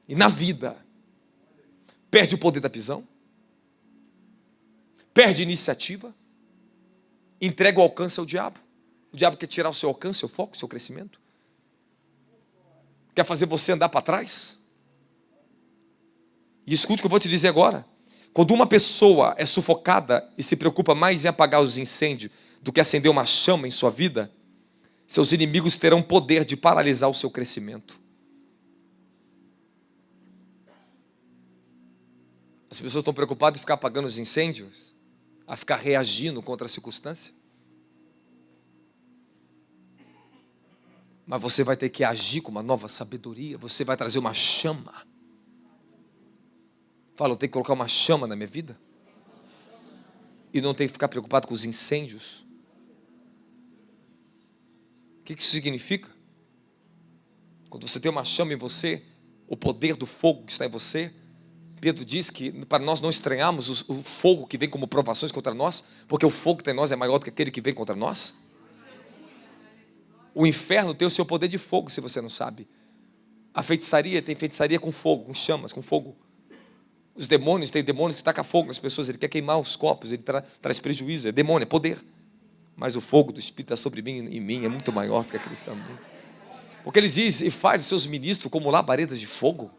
e na vida. Perde o poder da visão, perde a iniciativa, entrega o alcance ao diabo. O diabo quer tirar o seu alcance, seu foco, seu crescimento. Quer fazer você andar para trás. E escute o que eu vou te dizer agora. Quando uma pessoa é sufocada e se preocupa mais em apagar os incêndios do que acender uma chama em sua vida, seus inimigos terão poder de paralisar o seu crescimento. As pessoas estão preocupadas em ficar apagando os incêndios, a ficar reagindo contra a circunstância. Mas você vai ter que agir com uma nova sabedoria, você vai trazer uma chama. Fala, eu tenho que colocar uma chama na minha vida. E não tenho que ficar preocupado com os incêndios. O que isso significa? Quando você tem uma chama em você, o poder do fogo que está em você, Pedro diz que para nós não estranharmos o fogo que vem como provações contra nós, porque o fogo que tem em nós é maior do que aquele que vem contra nós. O inferno tem o seu poder de fogo, se você não sabe. A feitiçaria tem feitiçaria com fogo, com chamas, com fogo. Os demônios, tem demônios que tacam fogo nas pessoas, ele quer queimar os corpos, ele traz prejuízo, é demônio, é poder. Mas o fogo do Espírito está sobre mim e em mim, é muito maior do que aquele que está no mundo. Porque ele diz, e faz os seus ministros como labaredas de fogo.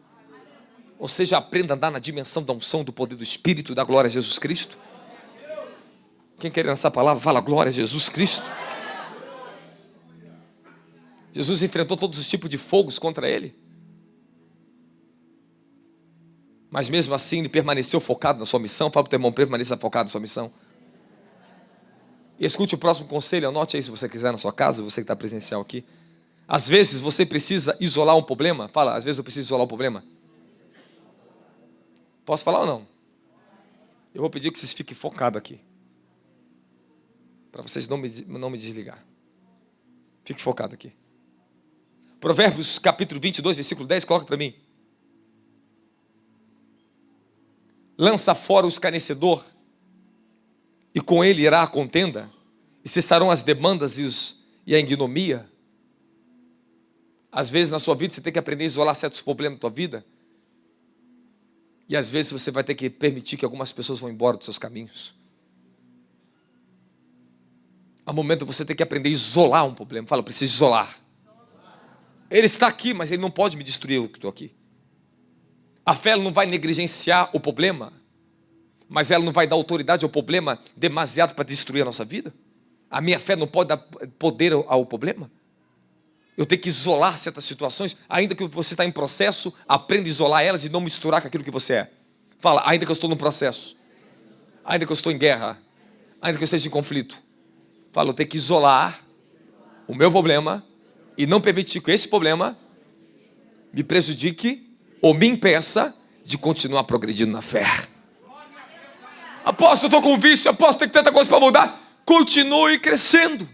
Ou seja, aprenda a andar na dimensão da unção, do poder do Espírito e da glória a Jesus Cristo. Quem quer essa palavra, fala glória a Jesus Cristo. Jesus enfrentou todos os tipos de fogos contra ele. Mas mesmo assim, ele permaneceu focado na sua missão. Fala para o teu irmão, permaneça focado na sua missão. E escute o próximo conselho, anote aí se você quiser na sua casa, você que está presencial aqui. Às vezes você precisa isolar um problema. Fala, às vezes eu preciso isolar um problema. Posso falar ou não? Eu vou pedir que vocês fiquem focados aqui. Para vocês não me desligar. Fique focado aqui. Provérbios capítulo 22, versículo 10, coloca para mim. Lança fora o escarnecedor, e com ele irá a contenda, e cessarão as demandas e a ignomia. Às vezes na sua vida você tem que aprender a isolar certos problemas da tua vida. E às vezes você vai ter que permitir que algumas pessoas vão embora dos seus caminhos. Há momento você tem que aprender a isolar um problema. Fala, eu preciso isolar. Ele está aqui, mas ele não pode me destruir eu que estou aqui. A fé ela não vai negligenciar o problema, mas ela não vai dar autoridade ao problema demasiado para destruir a nossa vida. A minha fé não pode dar poder ao problema. Eu tenho que isolar certas situações, ainda que você está em processo, aprenda a isolar elas e não misturar com aquilo que você é. Fala, ainda que eu estou no processo, ainda que eu estou em guerra, ainda que eu esteja em conflito. Fala, eu tenho que isolar o meu problema e não permitir que esse problema me prejudique ou me impeça de continuar progredindo na fé. Apóstolo, eu estou com vício, apóstolo, tem tanta coisa para mudar. Continue crescendo.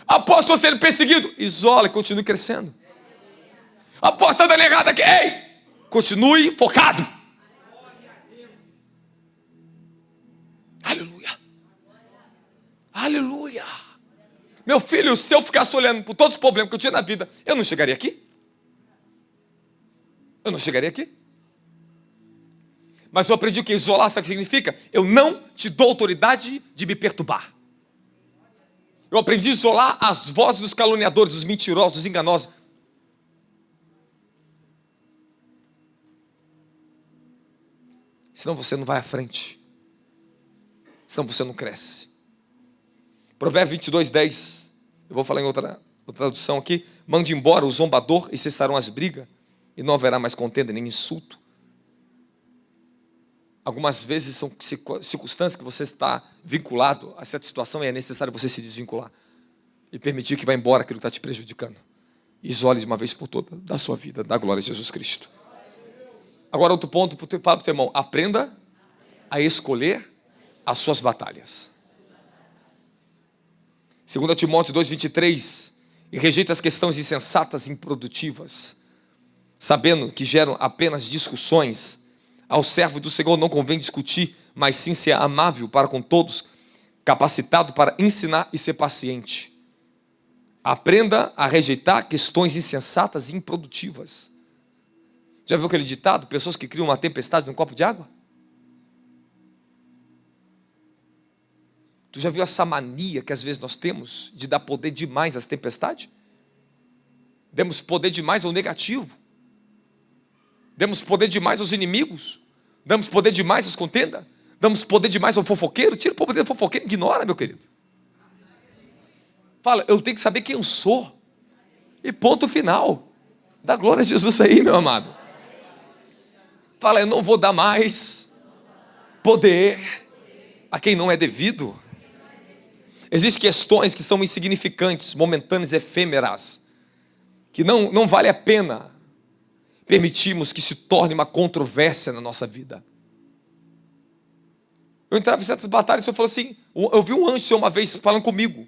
Apóstolo, sendo perseguido, isola e continue crescendo. Apóstolo, está dando errado aqui, ei, continue focado. Aleluia. Aleluia. Meu filho, se eu ficasse olhando por todos os problemas que eu tinha na vida, eu não chegaria aqui. Eu não chegaria aqui. Mas eu aprendi que isolar, sabe o que significa? Eu não te dou autoridade de me perturbar. Eu aprendi a isolar as vozes dos caluniadores, dos mentirosos, dos enganosos. Senão você não vai à frente. Senão você não cresce. Provérbio 22, 10. Eu vou falar em outra outra tradução aqui, mande embora o zombador e cessarão as brigas, e não haverá mais contenda nem insulto. Algumas vezes são circunstâncias que você está vinculado a certa situação e é necessário você se desvincular e permitir que vá embora aquilo que está te prejudicando. Isole de uma vez por todas da sua vida, da glória de Jesus Cristo. Agora outro ponto, fala para o teu irmão, aprenda a escolher as suas batalhas. 2 Timóteo 2,23, e rejeita as questões insensatas e improdutivas, sabendo que geram apenas discussões. Ao servo do Senhor não convém discutir, mas sim ser amável para com todos, capacitado para ensinar e ser paciente. Aprenda a rejeitar questões insensatas e improdutivas. Já viu aquele ditado? Pessoas que criam uma tempestade num copo de água? Tu já viu essa mania que às vezes nós temos de dar poder demais às tempestades? Demos poder demais ao negativo. Damos poder demais aos inimigos. Damos poder demais às contendas. Damos poder demais ao fofoqueiro. Tira o poder do fofoqueiro, ignora, meu querido. Fala, eu tenho que saber quem eu sou. E ponto final. Dá glória a Jesus aí, meu amado. Fala, eu não vou dar mais poder a quem não é devido. Existem questões que são insignificantes, momentâneas, efêmeras, que não vale a pena permitirmos que se torne uma controvérsia na nossa vida. Eu entrava em certas batalhas e eu falava assim, eu vi um anjo uma vez falando comigo.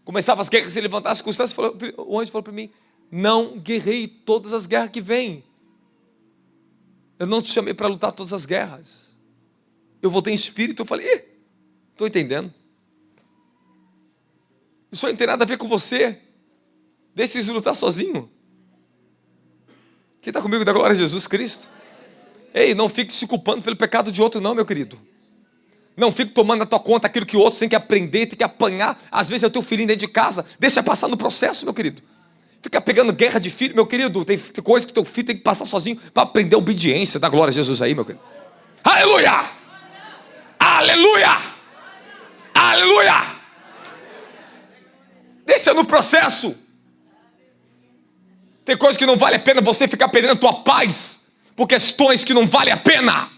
Começava as guerras, se levantar as circunstâncias, o anjo falou para mim, não guerreie todas as guerras que vêm. Eu não te chamei para lutar todas as guerras. Eu voltei em espírito, eu falei, estou entendendo. Isso não tem nada a ver com você. Deixa eles lutar sozinho. Quem está comigo da glória a Jesus Cristo? Ei, não fique se culpando pelo pecado de outro não, meu querido. Não fique tomando na tua conta aquilo que outros têm que aprender, tem que apanhar. Às vezes é o teu filhinho dentro de casa. Deixa passar no processo, meu querido. Fica pegando guerra de filho, meu querido. Tem coisa que teu filho tem que passar sozinho para aprender obediência. Da glória a Jesus aí, meu querido. Aleluia! Aleluia! Aleluia! Deixa no processo. Tem coisa que não vale a pena você ficar perdendo a tua paz por questões que não vale a pena.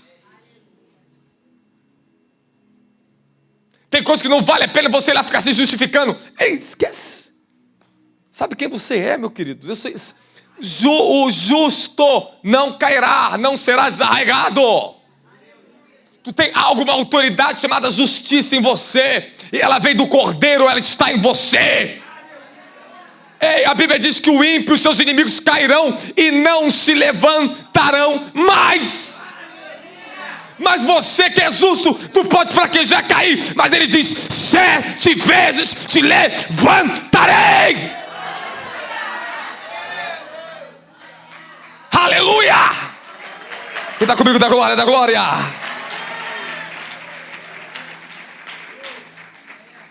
Tem coisa que não vale a pena você ir lá ficar se justificando. Ei, esquece. Sabe quem você é, meu querido? O justo não cairá, não será desarraigado. Tu tem alguma autoridade chamada justiça em você. E ela vem do Cordeiro, ela está em você. Ei, a Bíblia diz que o ímpio e os seus inimigos cairão e não se levantarão mais. Mas você que é justo, tu pode fraquejar, cair. Mas ele diz, 7 vezes te levantarei. Aleluia! Quem está comigo da glória, da glória.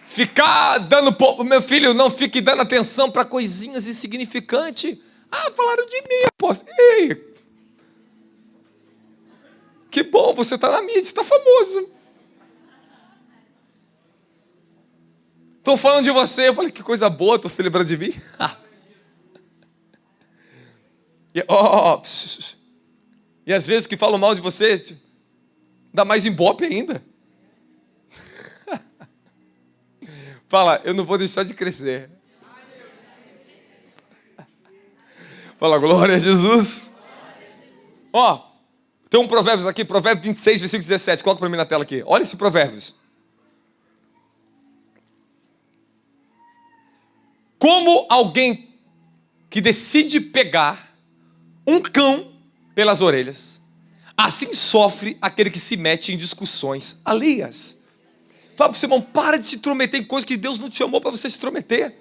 Ficar dando, meu filho, não fique dando atenção para coisinhas insignificantes. Falaram de mim, apóstolo. Ei, que bom, você está na mídia, está famoso. Estou falando de você, eu falei, que coisa boa, estou se lembrando de mim. E às vezes que falam mal de você, dá mais ibope ainda. Fala, eu não vou deixar de crescer. Fala, glória a Jesus. Tem um Provérbios aqui, Provérbios 26, versículo 17. Coloca para mim na tela aqui. Olha esse Provérbios. Como alguém que decide pegar um cão pelas orelhas, assim sofre aquele que se mete em discussões alheias. Fala para o seu irmão, para de se intrometer em coisas que Deus não te chamou para você se intrometer.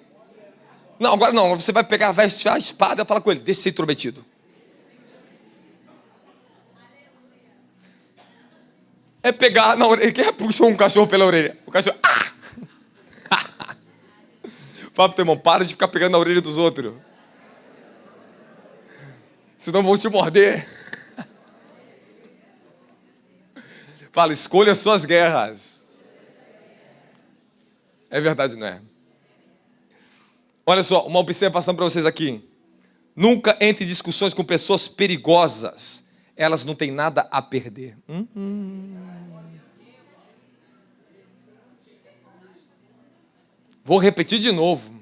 Não, agora não, você vai pegar, vai estirar a espada e falar com ele, deixa de ser intrometido. É pegar na orelha, quem puxou um cachorro pela orelha? O cachorro, Fala para o teu irmão, para de ficar pegando na orelha dos outros. Senão vão te morder. Fala, escolha as suas guerras. É verdade, não é? Olha só, uma observação para vocês aqui. Nunca entre em discussões com pessoas perigosas. Elas não têm nada a perder. Vou repetir de novo.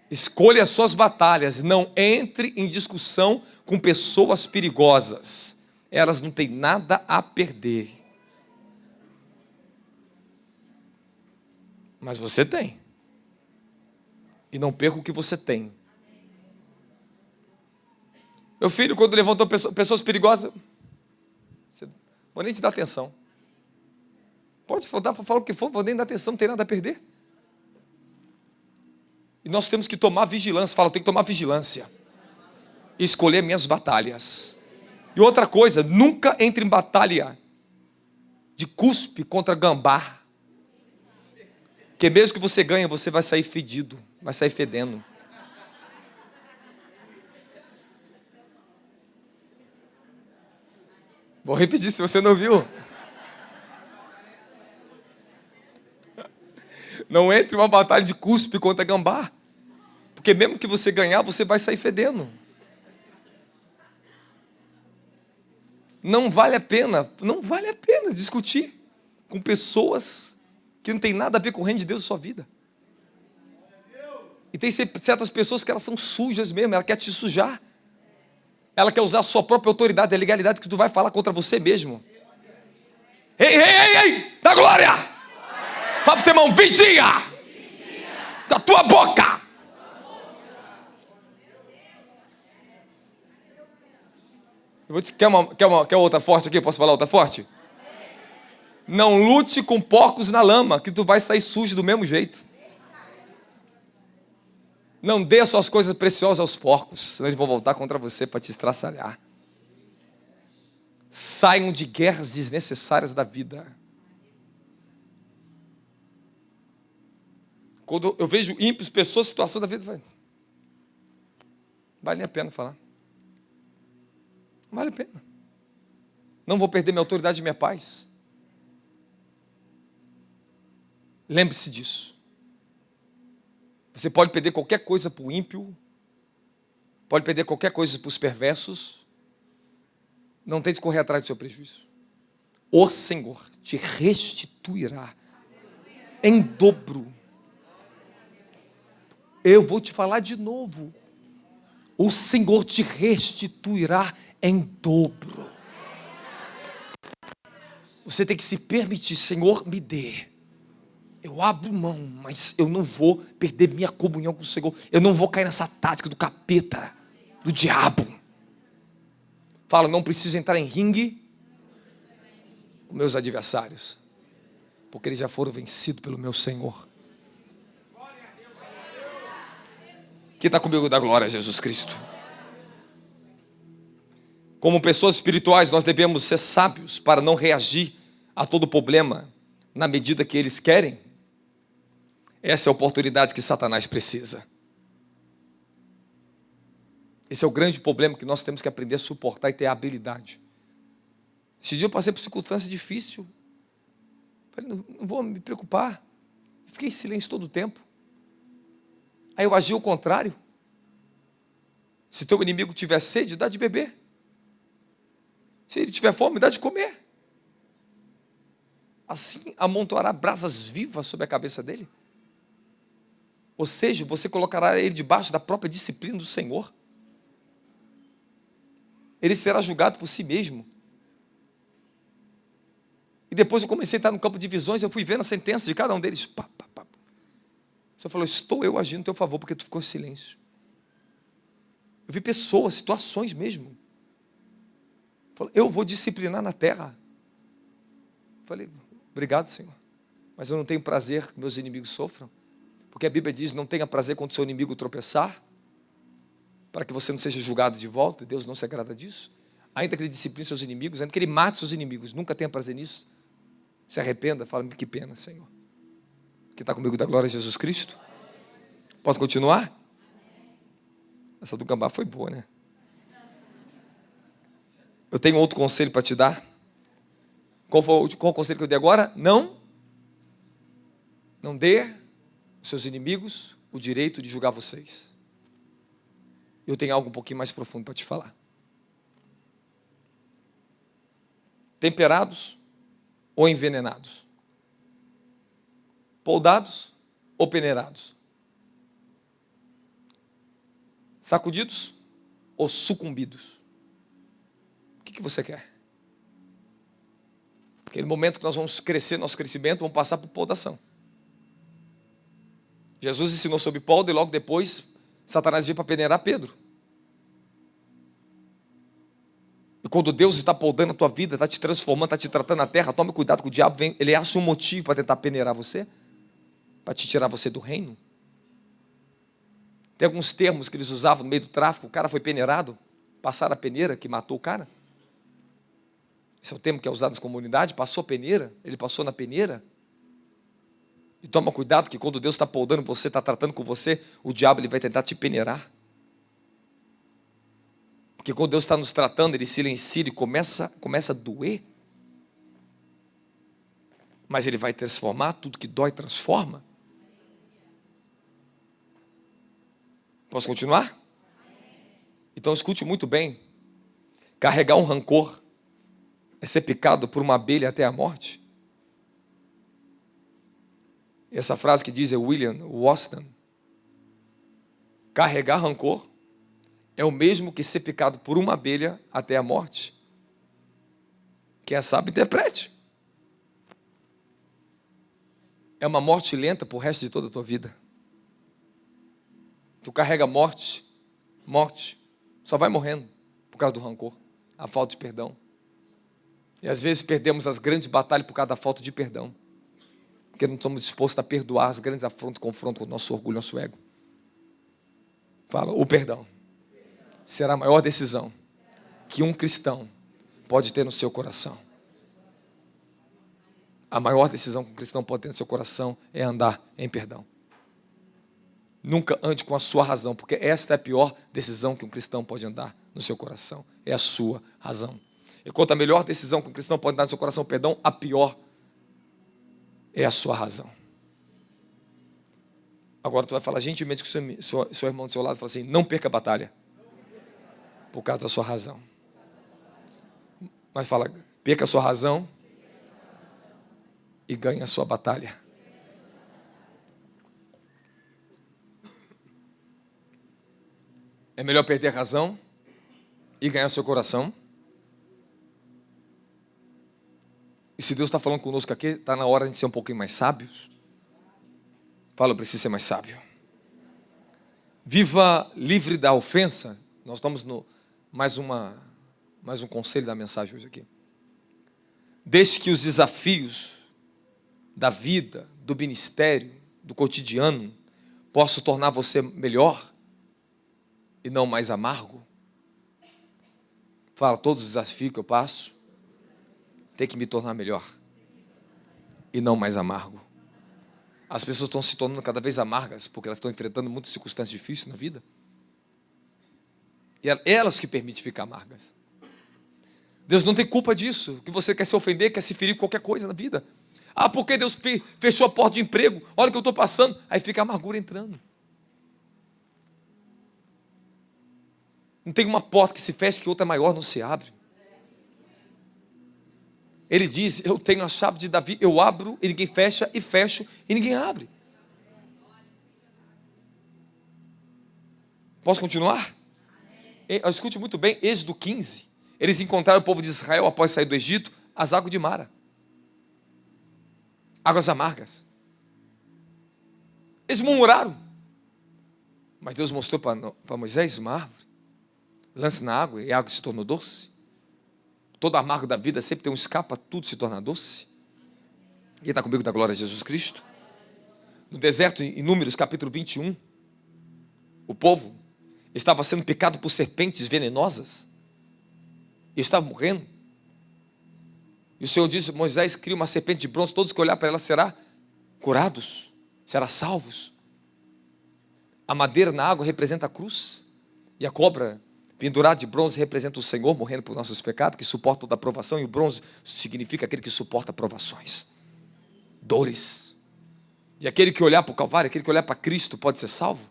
Escolha as suas batalhas. Não entre em discussão com pessoas perigosas. Elas não têm nada a perder. Mas você tem. E não perca o que você tem. Meu filho, quando levantou pessoas perigosas, você vou nem te dar atenção. Pode falar o que for, vou nem dar atenção, não tem nada a perder. E nós temos que tomar vigilância. Fala, eu tenho que tomar vigilância. E escolher minhas batalhas. E outra coisa, nunca entre em batalha de cuspe contra gambá. Porque mesmo que você ganhe, você vai sair fedido, vai sair fedendo. Vou repetir se você não viu. Não entre em uma batalha de cuspe contra gambá. Porque mesmo que você ganhar, você vai sair fedendo. Não vale a pena discutir com pessoas que não tem nada a ver com o reino de Deus na sua vida. E tem certas pessoas que elas são sujas mesmo, ela quer te sujar. Ela quer usar a sua própria autoridade, a legalidade que tu vai falar contra você mesmo. Ei, dá glória! Fala pro teu irmão, vigia! Com a tua boca! Quer outra forte aqui? Posso falar outra forte? Não lute com porcos na lama, que tu vai sair sujo do mesmo jeito. Não dê as suas coisas preciosas aos porcos, senão eles vão voltar contra você para te estraçalhar. Saiam de guerras desnecessárias da vida. Quando eu vejo ímpios, pessoas, situação da vida, vale a pena falar. Vale a pena. Não vou perder minha autoridade e minha paz. Lembre-se disso. Você pode perder qualquer coisa para o ímpio, pode perder qualquer coisa para os perversos. Não tente correr atrás do seu prejuízo. O Senhor te restituirá em dobro. Eu vou te falar de novo. O Senhor te restituirá em dobro. Você tem que se permitir, Senhor, me dê. Eu abro mão, mas eu não vou perder minha comunhão com o Senhor. Eu não vou cair nessa tática do capeta, do diabo. Fala, não preciso entrar em ringue com meus adversários, porque eles já foram vencidos pelo meu Senhor. Quem está comigo dá glória a Jesus Cristo. Como pessoas espirituais, nós devemos ser sábios para não reagir a todo problema na medida que eles querem. Essa é a oportunidade que Satanás precisa. Esse é o grande problema que nós temos que aprender a suportar e ter a habilidade. Esse dia eu passei por circunstância difícil. Falei, não vou me preocupar. Fiquei em silêncio todo o tempo. Aí eu agi ao contrário. Se teu inimigo tiver sede, dá de beber. Se ele tiver fome, dá de comer. Assim amontoará brasas vivas sobre a cabeça dele. Ou seja, você colocará ele debaixo da própria disciplina do Senhor. Ele será julgado por si mesmo. E depois eu comecei a estar no campo de visões, eu fui vendo a sentença de cada um deles. Pá. O Senhor falou, estou eu agindo em teu favor, porque tu ficou em silêncio. Eu vi pessoas, situações mesmo. Falei, eu vou disciplinar na terra. Falei, obrigado, Senhor. Mas eu não tenho prazer que meus inimigos sofram. Porque a Bíblia diz, não tenha prazer quando o seu inimigo tropeçar, para que você não seja julgado de volta, Deus não se agrada disso. Ainda que ele discipline seus inimigos, ainda que ele mate seus inimigos, nunca tenha prazer nisso. Se arrependa, fala, que pena, Senhor. Quem está comigo da glória a Jesus Cristo? Posso continuar? Essa do gambá foi boa, né? Eu tenho outro conselho para te dar. Qual o conselho que eu dei agora? Não dê os seus inimigos o direito de julgar vocês. Eu tenho algo um pouquinho mais profundo para te falar. Temperados ou envenenados? Poldados ou peneirados? Sacudidos ou sucumbidos? O que você quer? Aquele momento que nós vamos crescer, nosso crescimento, vamos passar por poldação. Jesus ensinou sobre polda e logo depois Satanás veio para peneirar Pedro. E quando Deus está poldando a tua vida, está te transformando, está te tratando na terra, tome cuidado que o diabo vem, ele acha um motivo para tentar peneirar você, para te tirar você do reino. Tem alguns termos que eles usavam no meio do tráfico, o cara foi peneirado, passaram a peneira que matou o cara. Esse é o termo que é usado nas comunidades, passou a peneira, ele passou na peneira. E toma cuidado que quando Deus está poldando você, está tratando com você, o diabo ele vai tentar te peneirar. Porque quando Deus está nos tratando, ele silencia e começa a doer. Mas ele vai transformar, tudo que dói transforma. Posso continuar? Então escute muito bem. Carregar um rancor é ser picado por uma abelha até a morte. E essa frase que diz é William Washington. Carregar rancor é o mesmo que ser picado por uma abelha até a morte. Quem sabe, interprete. É uma morte lenta para o resto de toda a tua vida. Tu carrega morte, só vai morrendo por causa do rancor, a falta de perdão. E às vezes perdemos as grandes batalhas por causa da falta de perdão. Porque não estamos dispostos a perdoar as grandes afrontas, confronto com o nosso orgulho, nosso ego. Fala, o perdão será a maior decisão que um cristão pode ter no seu coração. A maior decisão que um cristão pode ter no seu coração é andar em perdão. Nunca ande com a sua razão, porque esta é a pior decisão que um cristão pode andar no seu coração. É a sua razão. Enquanto a melhor decisão que um cristão pode dar no seu coração, perdão, a pior é a sua razão. Agora tu vai falar gentilmente com o seu irmão do seu lado e fala assim, não perca a batalha por causa da sua razão. Mas fala, perca a sua razão e ganhe a sua batalha. É melhor perder a razão e ganhar o seu coração. E se Deus está falando conosco aqui, está na hora de a gente ser um pouquinho mais sábios. Fala, eu preciso ser mais sábio. Viva livre da ofensa. Nós estamos no mais um conselho da mensagem hoje aqui. Deixe que os desafios da vida, do ministério, do cotidiano, possam tornar você melhor e não mais amargo. Fala, todos os desafios que eu passo, tem que me tornar melhor e não mais amargo. As pessoas estão se tornando cada vez amargas porque elas estão enfrentando muitas circunstâncias difíceis na vida. E elas que permitem ficar amargas. Deus não tem culpa disso, que você quer se ofender, quer se ferir com qualquer coisa na vida. Ah, porque Deus fechou a porta de emprego, olha o que eu estou passando, aí fica a amargura entrando. Não tem uma porta que se feche que outra maior não se abre. Ele diz, eu tenho a chave de Davi, eu abro e ninguém fecha, e fecho e ninguém abre. Posso continuar? Escute muito bem, Êxodo 15. Eles encontraram o povo de Israel após sair do Egito, as águas de Mara. Águas amargas. Eles murmuraram. Mas Deus mostrou para Moisés uma árvore. Lance na água e a água se tornou doce. Todo amargo da vida sempre tem um escape para tudo se tornar doce. Quem está comigo da glória de Jesus Cristo? No deserto, em Números capítulo 21, o povo estava sendo picado por serpentes venenosas. E estava morrendo. E o Senhor disse, Moisés, cria uma serpente de bronze, todos que olhar para ela serão curados, serão salvos. A madeira na água representa a cruz. E a cobra pendurada de bronze representa o Senhor morrendo por nossos pecados, que suporta toda a provação. E o bronze significa aquele que suporta provações, dores. E aquele que olhar para o Calvário, aquele que olhar para Cristo pode ser salvo.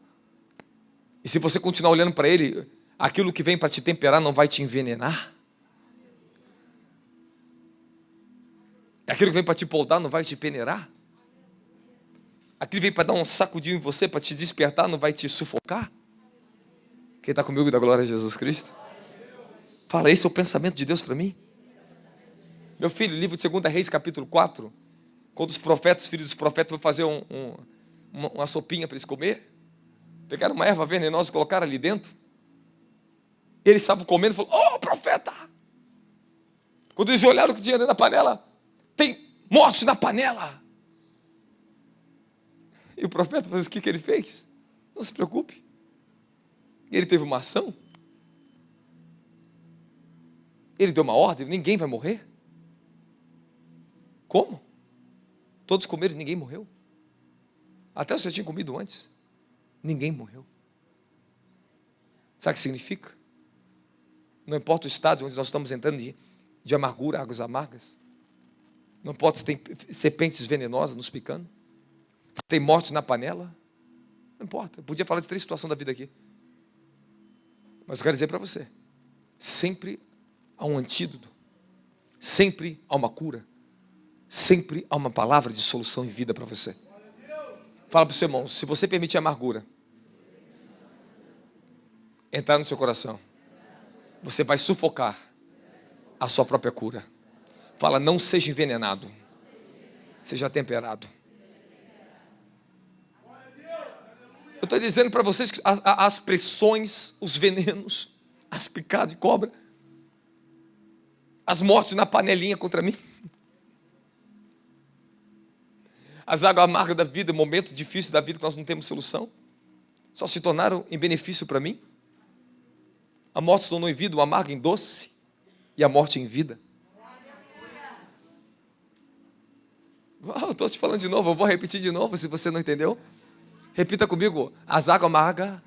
E se você continuar olhando para Ele, aquilo que vem para te temperar não vai te envenenar. Aquilo que vem para te poldar não vai te peneirar. Aquilo que vem para dar um sacudinho em você, para te despertar, não vai te sufocar. Quem está comigo da glória a Jesus Cristo? Fala, esse é o pensamento de Deus para mim. Meu filho, livro de 2 Reis, capítulo 4, quando os profetas, os filhos dos profetas, vão fazer uma sopinha para eles comer, pegaram uma erva venenosa e colocaram ali dentro. Eles estavam comendo e falaram, oh, profeta! Quando eles olharam o que tinha dentro da panela, tem morte na panela. E o profeta falou assim, o que ele fez? Não se preocupe. Ele teve uma ação. Ele deu uma ordem, ninguém vai morrer. Como? Todos comeram e ninguém morreu. Até você tinha comido antes. Ninguém morreu. Sabe o que significa? Não importa o estado onde nós estamos entrando de amargura, águas amargas. Não importa se tem serpentes venenosas nos picando. Se tem morte na panela. Não importa. Eu podia falar de 3 situações da vida aqui. Mas eu quero dizer para você. Sempre há um antídoto. Sempre há uma cura. Sempre há uma palavra de solução e vida para você. Fala para o seu irmão, se você permitir a amargura entrar no seu coração, você vai sufocar a sua própria cura. Fala, não seja envenenado, seja temperado. Eu estou dizendo para vocês que as pressões, os venenos, as picadas de cobra, as mortes na panelinha contra mim, as águas amargas da vida, momentos difíceis da vida que nós não temos solução, só se tornaram em benefício para mim. A morte se tornou em vida, o amargo em doce, e a morte em vida. Eu estou te falando de novo, eu vou repetir de novo se você não entendeu. Repita comigo, as águas amargas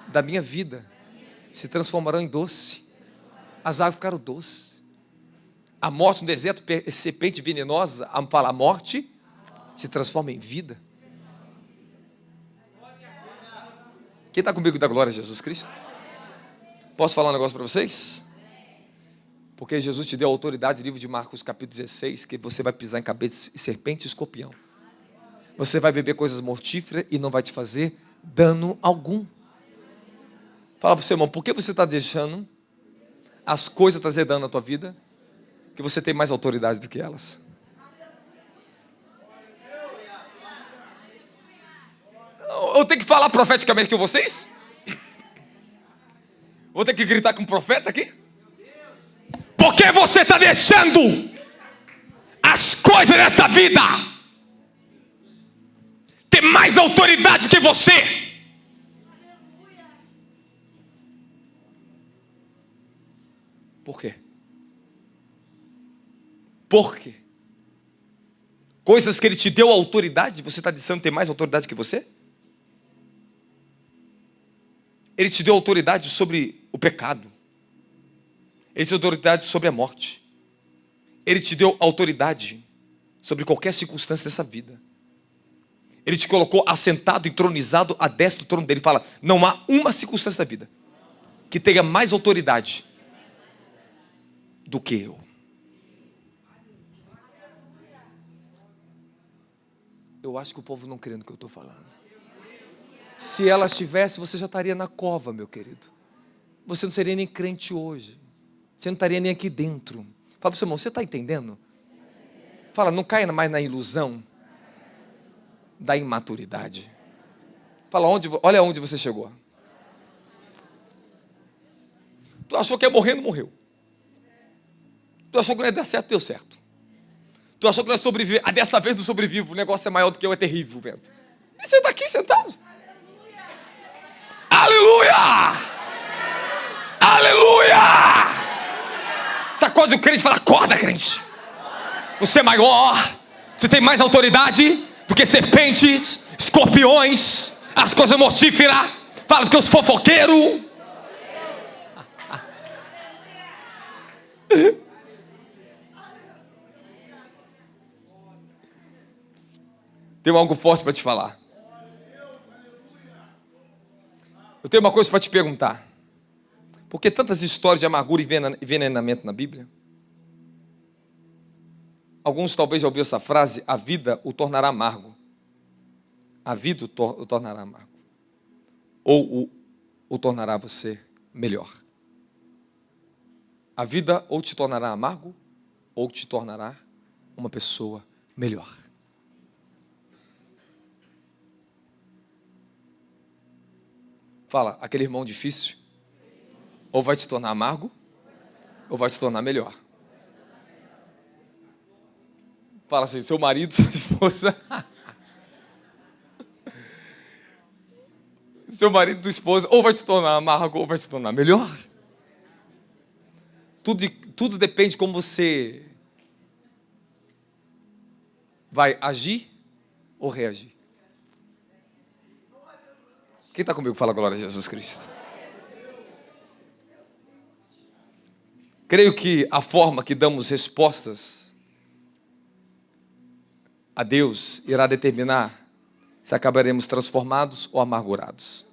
da minha vida se transformarão em doce. As águas ficaram doces. A morte no deserto, serpente venenosa, fala, a morte se transforma em vida. Quem está comigo da glória a Jesus Cristo? Posso falar um negócio para vocês? Porque Jesus te deu autoridade, livro de Marcos capítulo 16, que você vai pisar em cabeça de serpente e escorpião. Você vai beber coisas mortíferas e não vai te fazer dano algum. Fala para o seu irmão, por que você está deixando as coisas trazer dano na tua vida? Que você tem mais autoridade do que elas. Eu tenho que falar profeticamente com vocês? Vou ter que gritar com um profeta aqui? Por que você está deixando as coisas dessa vida ter mais autoridade que você? Por quê? Por quê? Coisas que ele te deu autoridade, você está dizendo ter mais autoridade que você? Ele te deu autoridade sobre o pecado. Ele te deu autoridade sobre a morte. Ele te deu autoridade sobre qualquer circunstância dessa vida. Ele te colocou assentado, entronizado, à destra do trono dele. Fala, não há uma circunstância da vida que tenha mais autoridade do que eu. Eu acho que o povo não crê no que eu estou falando. Se ela estivesse, você já estaria na cova, meu querido. Você não seria nem crente hoje. Você não estaria nem aqui dentro. Fala para o seu irmão, você está entendendo? Fala, não caia mais na ilusão da imaturidade. Fala, olha onde você chegou. Tu achou que ia morrer, não morreu. Tu achou que não ia dar certo, deu certo. Tu achou que não ia sobreviver, dessa vez não sobrevivo, o negócio é maior do que eu, é terrível, vento. E você está aqui sentado. Aleluia! Aleluia! Sacode o crente e fala, acorda, crente. Você é maior, você tem mais autoridade do que serpentes, escorpiões, as coisas mortíferas. Fala do que os fofoqueiros. Tenho algo forte para te falar. Eu tenho uma coisa para te perguntar. Por que tantas histórias de amargura e envenenamento na Bíblia? Alguns talvez já ouviram essa frase: a vida o tornará amargo. A vida o tornará amargo. Ou o tornará você melhor. A vida ou te tornará amargo, ou te tornará uma pessoa melhor. Fala, aquele irmão difícil, ou vai te tornar amargo, ou vai te tornar melhor. Fala assim, seu marido, sua esposa. Seu marido, sua esposa, ou vai te tornar amargo, ou vai te tornar melhor. Tudo depende de como você vai agir ou reagir. Quem está comigo fala glória a Jesus Cristo. Creio que a forma que damos respostas a Deus irá determinar se acabaremos transformados ou amargurados.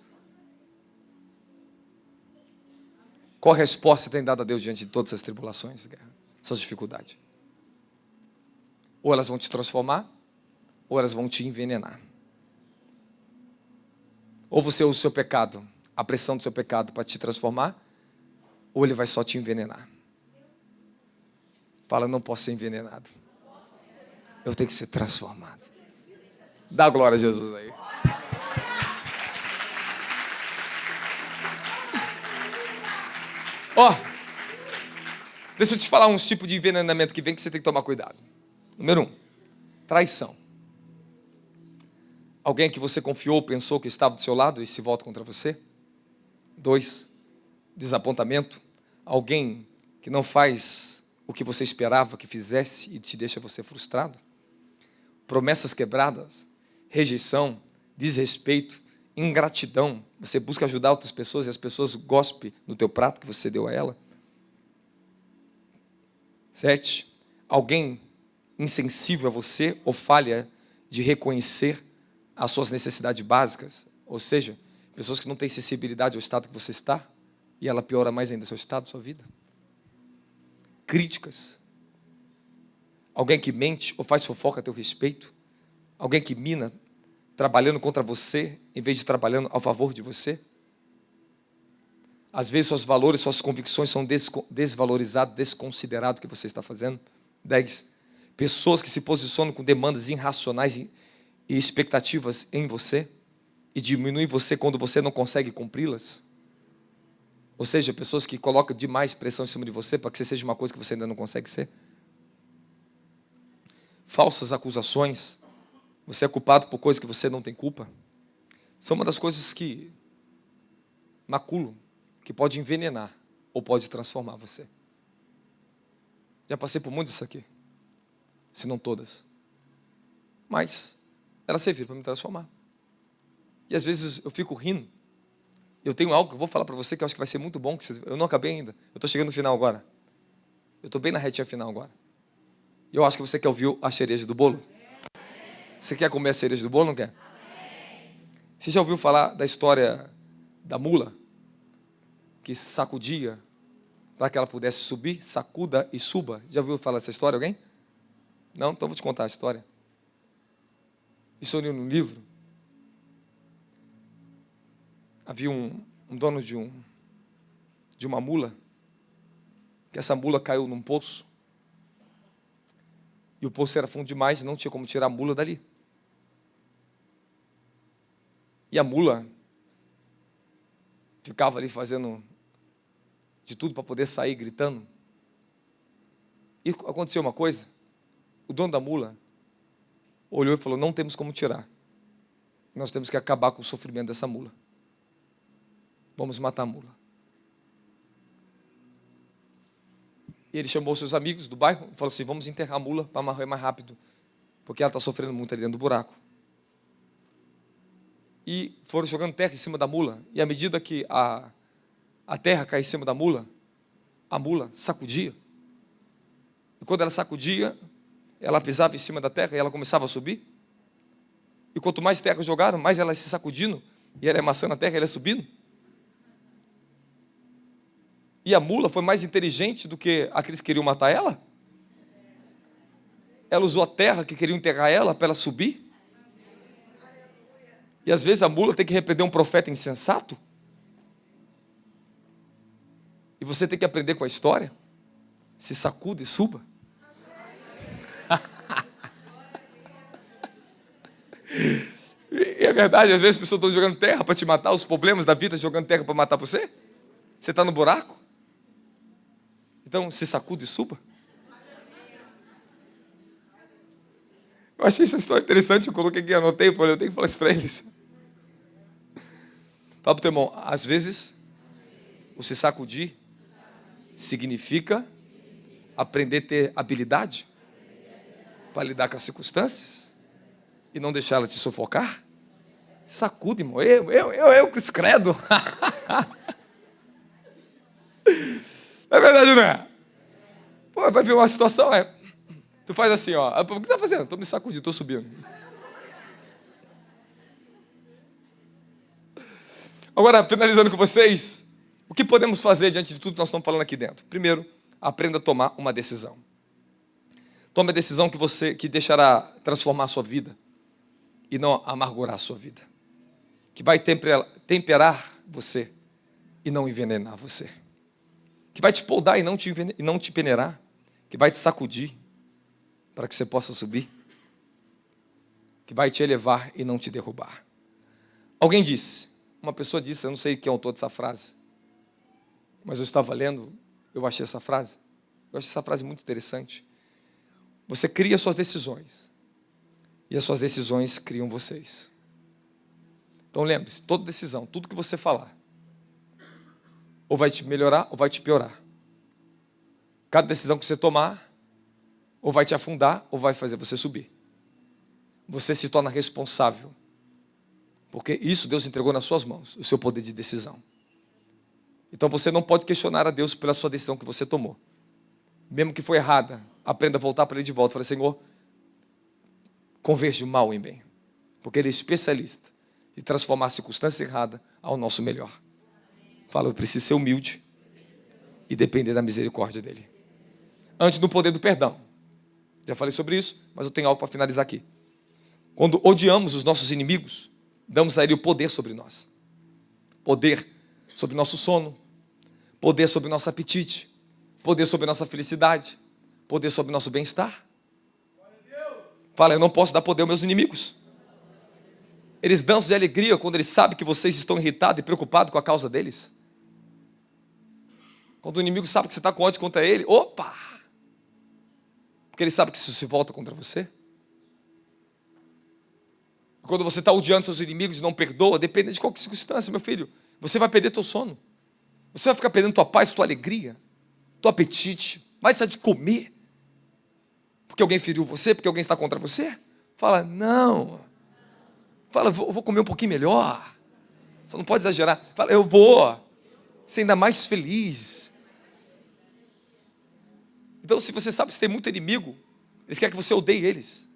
Qual resposta você tem dado a Deus diante de todas as tribulações, suas dificuldades? Ou elas vão te transformar, ou elas vão te envenenar. Ou você usa o seu pecado, a pressão do seu pecado para te transformar, ou ele vai só te envenenar. Fala, não posso ser envenenado. Eu tenho que ser transformado. Dá glória a Jesus aí. Ó, deixa eu te falar uns tipos de envenenamento que vem que você tem que tomar cuidado. Número 1, traição. Alguém que você confiou, pensou que estava do seu lado e se volta contra você. 2, desapontamento. Alguém que não faz o que você esperava que fizesse e te deixa você frustrado. Promessas quebradas, rejeição, desrespeito, ingratidão. Você busca ajudar outras pessoas e as pessoas gospem no teu prato que você deu a ela. 7, alguém insensível a você ou falha de reconhecer as suas necessidades básicas, ou seja, pessoas que não têm sensibilidade ao estado que você está, e ela piora mais ainda o seu estado, sua vida. Críticas. Alguém que mente ou faz fofoca a teu respeito. Alguém que mina, trabalhando contra você, em vez de trabalhando a favor de você. Às vezes seus valores, suas convicções são desvalorizados, desconsiderados o que você está fazendo. 10. Pessoas que se posicionam com demandas irracionais e expectativas em você e diminuem você quando você não consegue cumpri-las. Ou seja, pessoas que colocam demais pressão em cima de você para que você seja uma coisa que você ainda não consegue ser. Falsas acusações. Você é culpado por coisas que você não tem culpa. São uma das coisas que maculam, que pode envenenar ou pode transformar você. Já passei por muito isso aqui, se não todas. Mas elas serviram para me transformar. E às vezes eu fico rindo. Eu tenho algo que eu vou falar para você que eu acho que vai ser muito bom. Eu não acabei ainda. Eu estou chegando no final agora. Eu estou bem na retinha final agora. E eu acho que você quer ouvir a cereja do bolo. Você quer comer a cereja do bolo, não quer? Você já ouviu falar da história da mula? Que sacudia para que ela pudesse subir? Sacuda e suba. Já ouviu falar dessa história, alguém? Não? Então vou te contar a história. Isso eu li num livro. Havia um dono de uma mula, que essa mula caiu num poço, e o poço era fundo demais e não tinha como tirar a mula dali. E a mula ficava ali fazendo de tudo para poder sair, gritando. E aconteceu uma coisa, o dono da mula olhou e falou, não temos como tirar. Nós temos que acabar com o sofrimento dessa mula. Vamos matar a mula. E ele chamou seus amigos do bairro e falou assim, vamos enterrar a mula para morrer mais rápido, porque ela está sofrendo muito ali dentro do buraco. E foram jogando terra em cima da mula, e à medida que a terra caía em cima da mula, a mula sacudia. E quando ela sacudia, ela pisava em cima da terra e ela começava a subir. E quanto mais terra jogaram, mais ela se sacudindo, e ela amassando a terra, ela subindo. E a mula foi mais inteligente do que aqueles que queriam matar ela? Ela usou a terra que queriam enterrar ela para ela subir? E às vezes a mula tem que repreender um profeta insensato? E você tem que aprender com a história? Se sacuda e suba. E é verdade, às vezes as pessoas estão jogando terra para te matar, os problemas da vida jogando terra para matar você. Você está no buraco? Então se sacuda e suba. Eu achei essa história interessante, eu coloquei aqui, anotei, eu tenho que falar isso para eles. Fala para o teu irmão, às vezes, o se sacudir significa aprender a ter habilidade para lidar com as circunstâncias e não deixar ela te sufocar. Sacude, irmão. Eu credo. É verdade, não é? Pô, vai vir uma situação, tu faz assim, ó. O que tá fazendo? Tô me sacudindo, tô subindo. Agora, finalizando com vocês, o que podemos fazer diante de tudo que nós estamos falando aqui dentro? Primeiro, aprenda a tomar uma decisão. Tome a decisão que deixará transformar a sua vida e não amargurar a sua vida. Que vai temperar você e não envenenar você. Que vai te poldar e não te peneirar. Que vai te sacudir para que você possa subir. Que vai te elevar e não te derrubar. Alguém disse, uma pessoa disse, eu não sei quem é o autor dessa frase, mas eu estava lendo, eu achei essa frase. Eu achei essa frase muito interessante. Você cria suas decisões. E as suas decisões criam vocês. Então lembre-se, toda decisão, tudo que você falar, ou vai te melhorar ou vai te piorar. Cada decisão que você tomar, ou vai te afundar ou vai fazer você subir. Você se torna responsável. Porque isso Deus entregou nas suas mãos, o seu poder de decisão. Então você não pode questionar a Deus pela sua decisão que você tomou. Mesmo que foi errada, aprenda a voltar para Ele de volta. Fala, Senhor, converge o mal em bem. Porque Ele é especialista em transformar a circunstância errada ao nosso melhor. Fala, eu preciso ser humilde e depender da misericórdia dEle. Antes do poder do perdão. Já falei sobre isso, mas eu tenho algo para finalizar aqui. Quando odiamos os nossos inimigos, damos a Ele o poder sobre nós. Poder sobre nosso sono. Poder sobre nosso apetite. Poder sobre nossa felicidade. Poder sobre nosso bem-estar. Fala, eu não posso dar poder aos meus inimigos. Eles dançam de alegria quando eles sabem que vocês estão irritados e preocupados com a causa deles. Quando o inimigo sabe que você está com ódio contra ele, opa! Porque ele sabe que isso se volta contra você. Quando você está odiando seus inimigos e não perdoa, depende de qualquer circunstância, meu filho, você vai perder teu sono. Você vai ficar perdendo tua paz, tua alegria, teu apetite, vai deixar de comer. Porque alguém feriu você, porque alguém está contra você? Fala, não. Fala, eu vou comer um pouquinho melhor. Você não pode exagerar. Fala, eu vou ser ainda mais feliz. Então, se você sabe que você tem muito inimigo, eles querem que você odeie eles.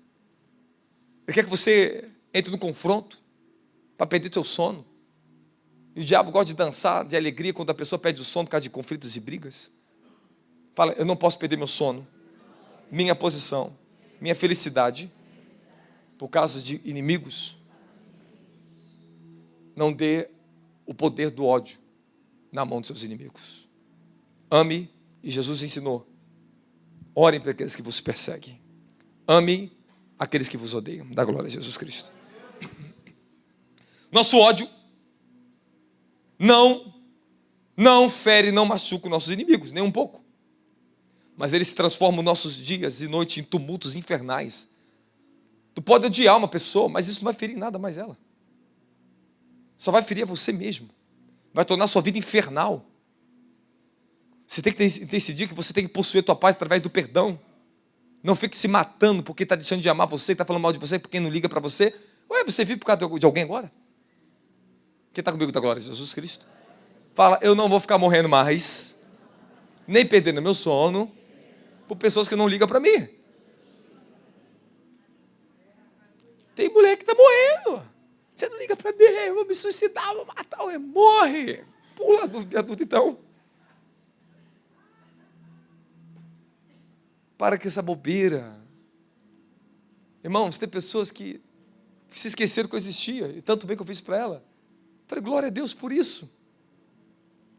Ele quer que você entre no confronto para perder seu sono. E o diabo gosta de dançar de alegria quando a pessoa perde o sono por causa de conflitos e brigas. Fala, eu não posso perder meu sono, minha posição, minha felicidade, por causa de inimigos. Não dê o poder do ódio na mão dos seus inimigos. Ame, e Jesus ensinou, orem para aqueles que vos perseguem. Ame aqueles que vos odeiam. Dá glória a Jesus Cristo. Nosso ódio não fere, não machuca os nossos inimigos, nem um pouco. Mas eles transformam nossos dias e noites em tumultos infernais. Tu pode odiar uma pessoa, mas isso não vai ferir nada mais ela. Só vai ferir a você mesmo. Vai tornar a sua vida infernal. Você tem que decidir que você tem que possuir a tua paz através do perdão. Não fique se matando porque está deixando de amar você, está falando mal de você, porque não liga para você. Ué, você vive por causa de alguém agora? Quem está comigo da glória? Jesus Cristo. Fala, eu não vou ficar morrendo mais, nem perdendo meu sono, por pessoas que não ligam para mim. Tem mulher que está morrendo. Você não liga para mim, eu vou me suicidar, vou matar, morre. Pula do viaduto então. Para com essa bobeira. Irmãos, tem pessoas que se esqueceram que eu existia, e tanto bem que eu fiz para ela. Falei, glória a Deus por isso.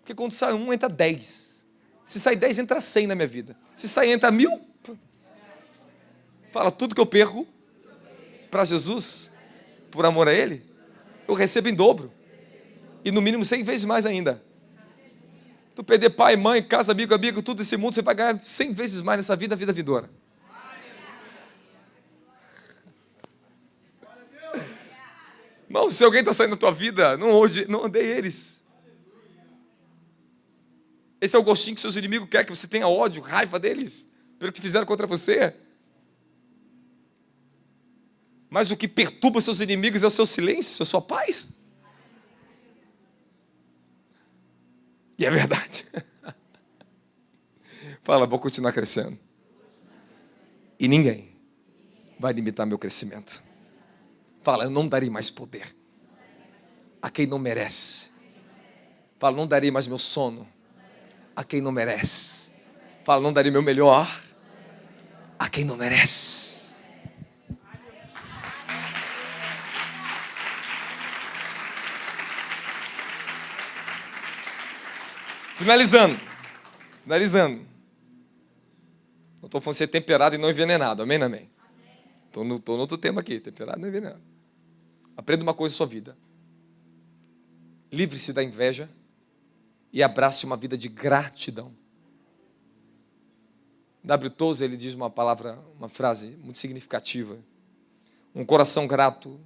Porque quando sai um, entra 10. Se sai 10, entra 100 na minha vida. Se sai, entra 1000. Fala, tudo que eu perco para Jesus, por amor a Ele, eu recebo em dobro. E no mínimo 100 vezes mais ainda. Tu perder pai, mãe, casa, amigo, tudo esse mundo, você vai ganhar 100 vezes mais nessa vida, a vida vindoura. Irmão, se alguém está saindo da tua vida, não odeie eles. Esse é o gostinho que seus inimigos querem, que você tenha ódio, raiva deles, pelo que fizeram contra você. Mas o que perturba seus inimigos é o seu silêncio, a sua paz. E é verdade. Fala, vou continuar crescendo. E ninguém vai limitar meu crescimento. Fala, eu não darei mais poder a quem não merece. Fala, não darei mais meu sono a quem não merece. Fala, não darei meu melhor a quem não merece. Finalizando. Eu estou falando de ser temperado e não envenenado. Amém, amém? Estou no outro tema aqui, temperado e não envenenado. Aprenda uma coisa em sua vida. Livre-se da inveja e abrace uma vida de gratidão. W. Tozer, ele diz uma frase muito significativa. Um coração grato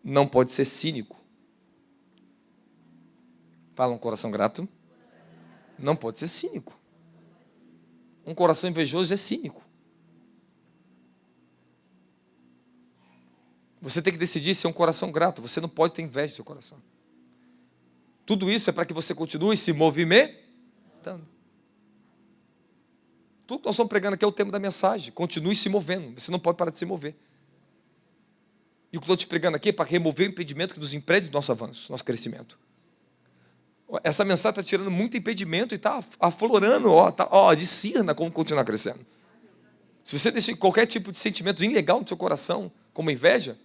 não pode ser cínico. Fala, um coração grato não pode ser cínico. Um coração invejoso é cínico. Você tem que decidir ser um coração grato. Você não pode ter inveja do seu coração. Tudo isso é para que você continue se movimentando. Tudo que nós estamos pregando aqui é o tema da mensagem. Continue se movendo. Você não pode parar de se mover. E o que eu estou te pregando aqui é para remover o impedimento que nos impede do nosso avanço, nosso crescimento. Essa mensagem está tirando muito impedimento e está aflorando, discerna como continuar crescendo. Se você deixa qualquer tipo de sentimento ilegal no seu coração, como inveja,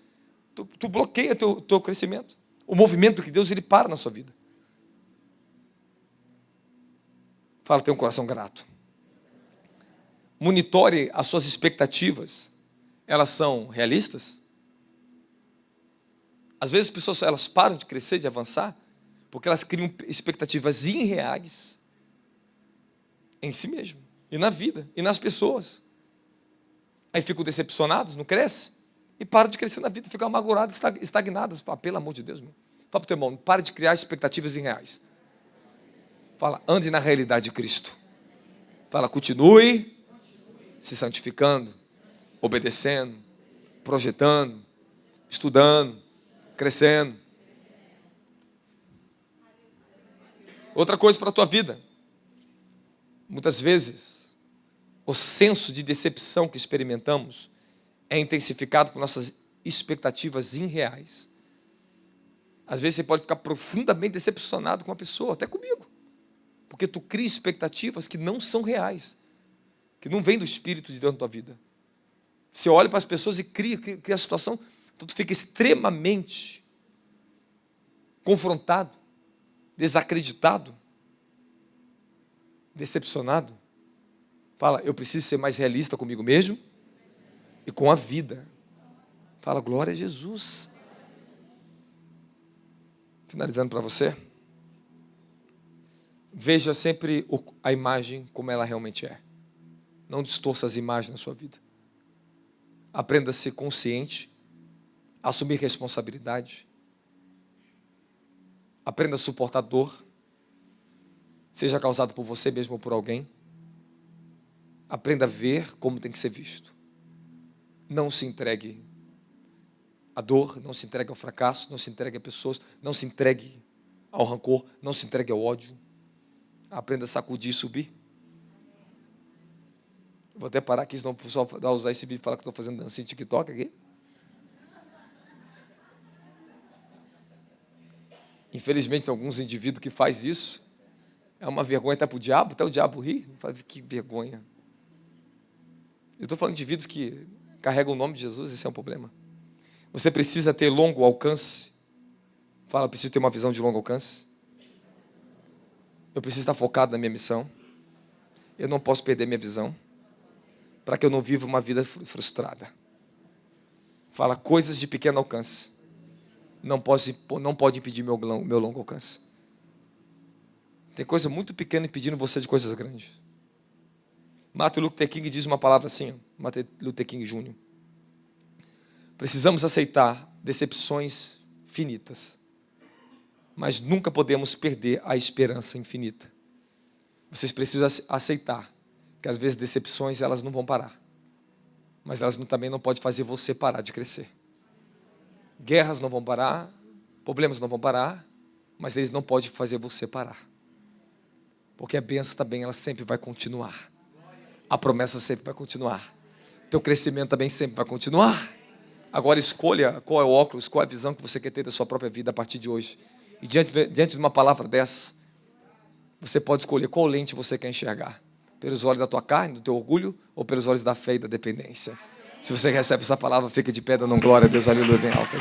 tu bloqueia teu crescimento. O movimento que Deus ele para na sua vida. Fala, tem um coração grato. Monitore as suas expectativas. Elas são realistas? Às vezes as pessoas elas param de crescer, de avançar, porque elas criam expectativas irreais em si mesmo, e na vida, e nas pessoas. Aí ficam decepcionados, não crescem, e param de crescer na vida, ficam amargurados, estagnados. Fala, pelo amor de Deus, meu. Fala para o teu irmão, pare de criar expectativas irreais. Fala, ande na realidade de Cristo. Fala, continue se santificando, obedecendo, projetando, estudando, crescendo. Outra coisa para a tua vida. Muitas vezes, o senso de decepção que experimentamos é intensificado por nossas expectativas irreais. Às vezes você pode ficar profundamente decepcionado com uma pessoa, até comigo. Porque tu cria expectativas que não são reais. Que não vêm do Espírito de Deus na tua vida. Você olha para as pessoas e cria a situação, então tu fica extremamente confrontado, desacreditado, decepcionado. Fala, eu preciso ser mais realista comigo mesmo e com a vida. Fala, glória a Jesus. Finalizando para você. Veja sempre a imagem como ela realmente é. Não distorça as imagens na sua vida. Aprenda a ser consciente, a assumir responsabilidade. Aprenda a suportar dor, seja causado por você mesmo ou por alguém. Aprenda a ver como tem que ser visto. Não se entregue à dor, não se entregue ao fracasso, não se entregue a pessoas, não se entregue ao rancor, não se entregue ao ódio. Aprenda a sacudir e subir. Vou até parar aqui, senão o pessoal vai usar esse vídeo e falar que estou fazendo dancinha de TikTok aqui. Infelizmente, tem alguns indivíduos que fazem isso. É uma vergonha até para o diabo, até o diabo ri. Fala, que vergonha. Eu estou falando de indivíduos que carregam o nome de Jesus, esse é um problema. Você precisa ter longo alcance. Fala, eu preciso ter uma visão de longo alcance. Eu preciso estar focado na minha missão. Eu não posso perder minha visão, para que eu não viva uma vida frustrada. Fala, coisas de pequeno alcance não pode impedir meu longo alcance. Tem coisa muito pequena impedindo você de coisas grandes. Martin Luther King diz uma palavra assim, Martin Luther King Jr. Precisamos aceitar decepções finitas, mas nunca podemos perder a esperança infinita. Vocês precisam aceitar que às vezes decepções elas não vão parar, mas elas também não podem fazer você parar de crescer. Guerras não vão parar, problemas não vão parar, mas eles não podem fazer você parar, porque a bênção também ela sempre vai continuar, a promessa sempre vai continuar, teu crescimento também sempre vai continuar. Agora escolha qual é o óculos, qual é a visão que você quer ter da sua própria vida a partir de hoje. E diante de uma palavra dessa, você pode escolher qual lente você quer enxergar. Pelos olhos da tua carne, do teu orgulho, ou pelos olhos da fé e da dependência. Se você recebe essa palavra, fica de pé dando glória a Deus, aleluia, bem alto.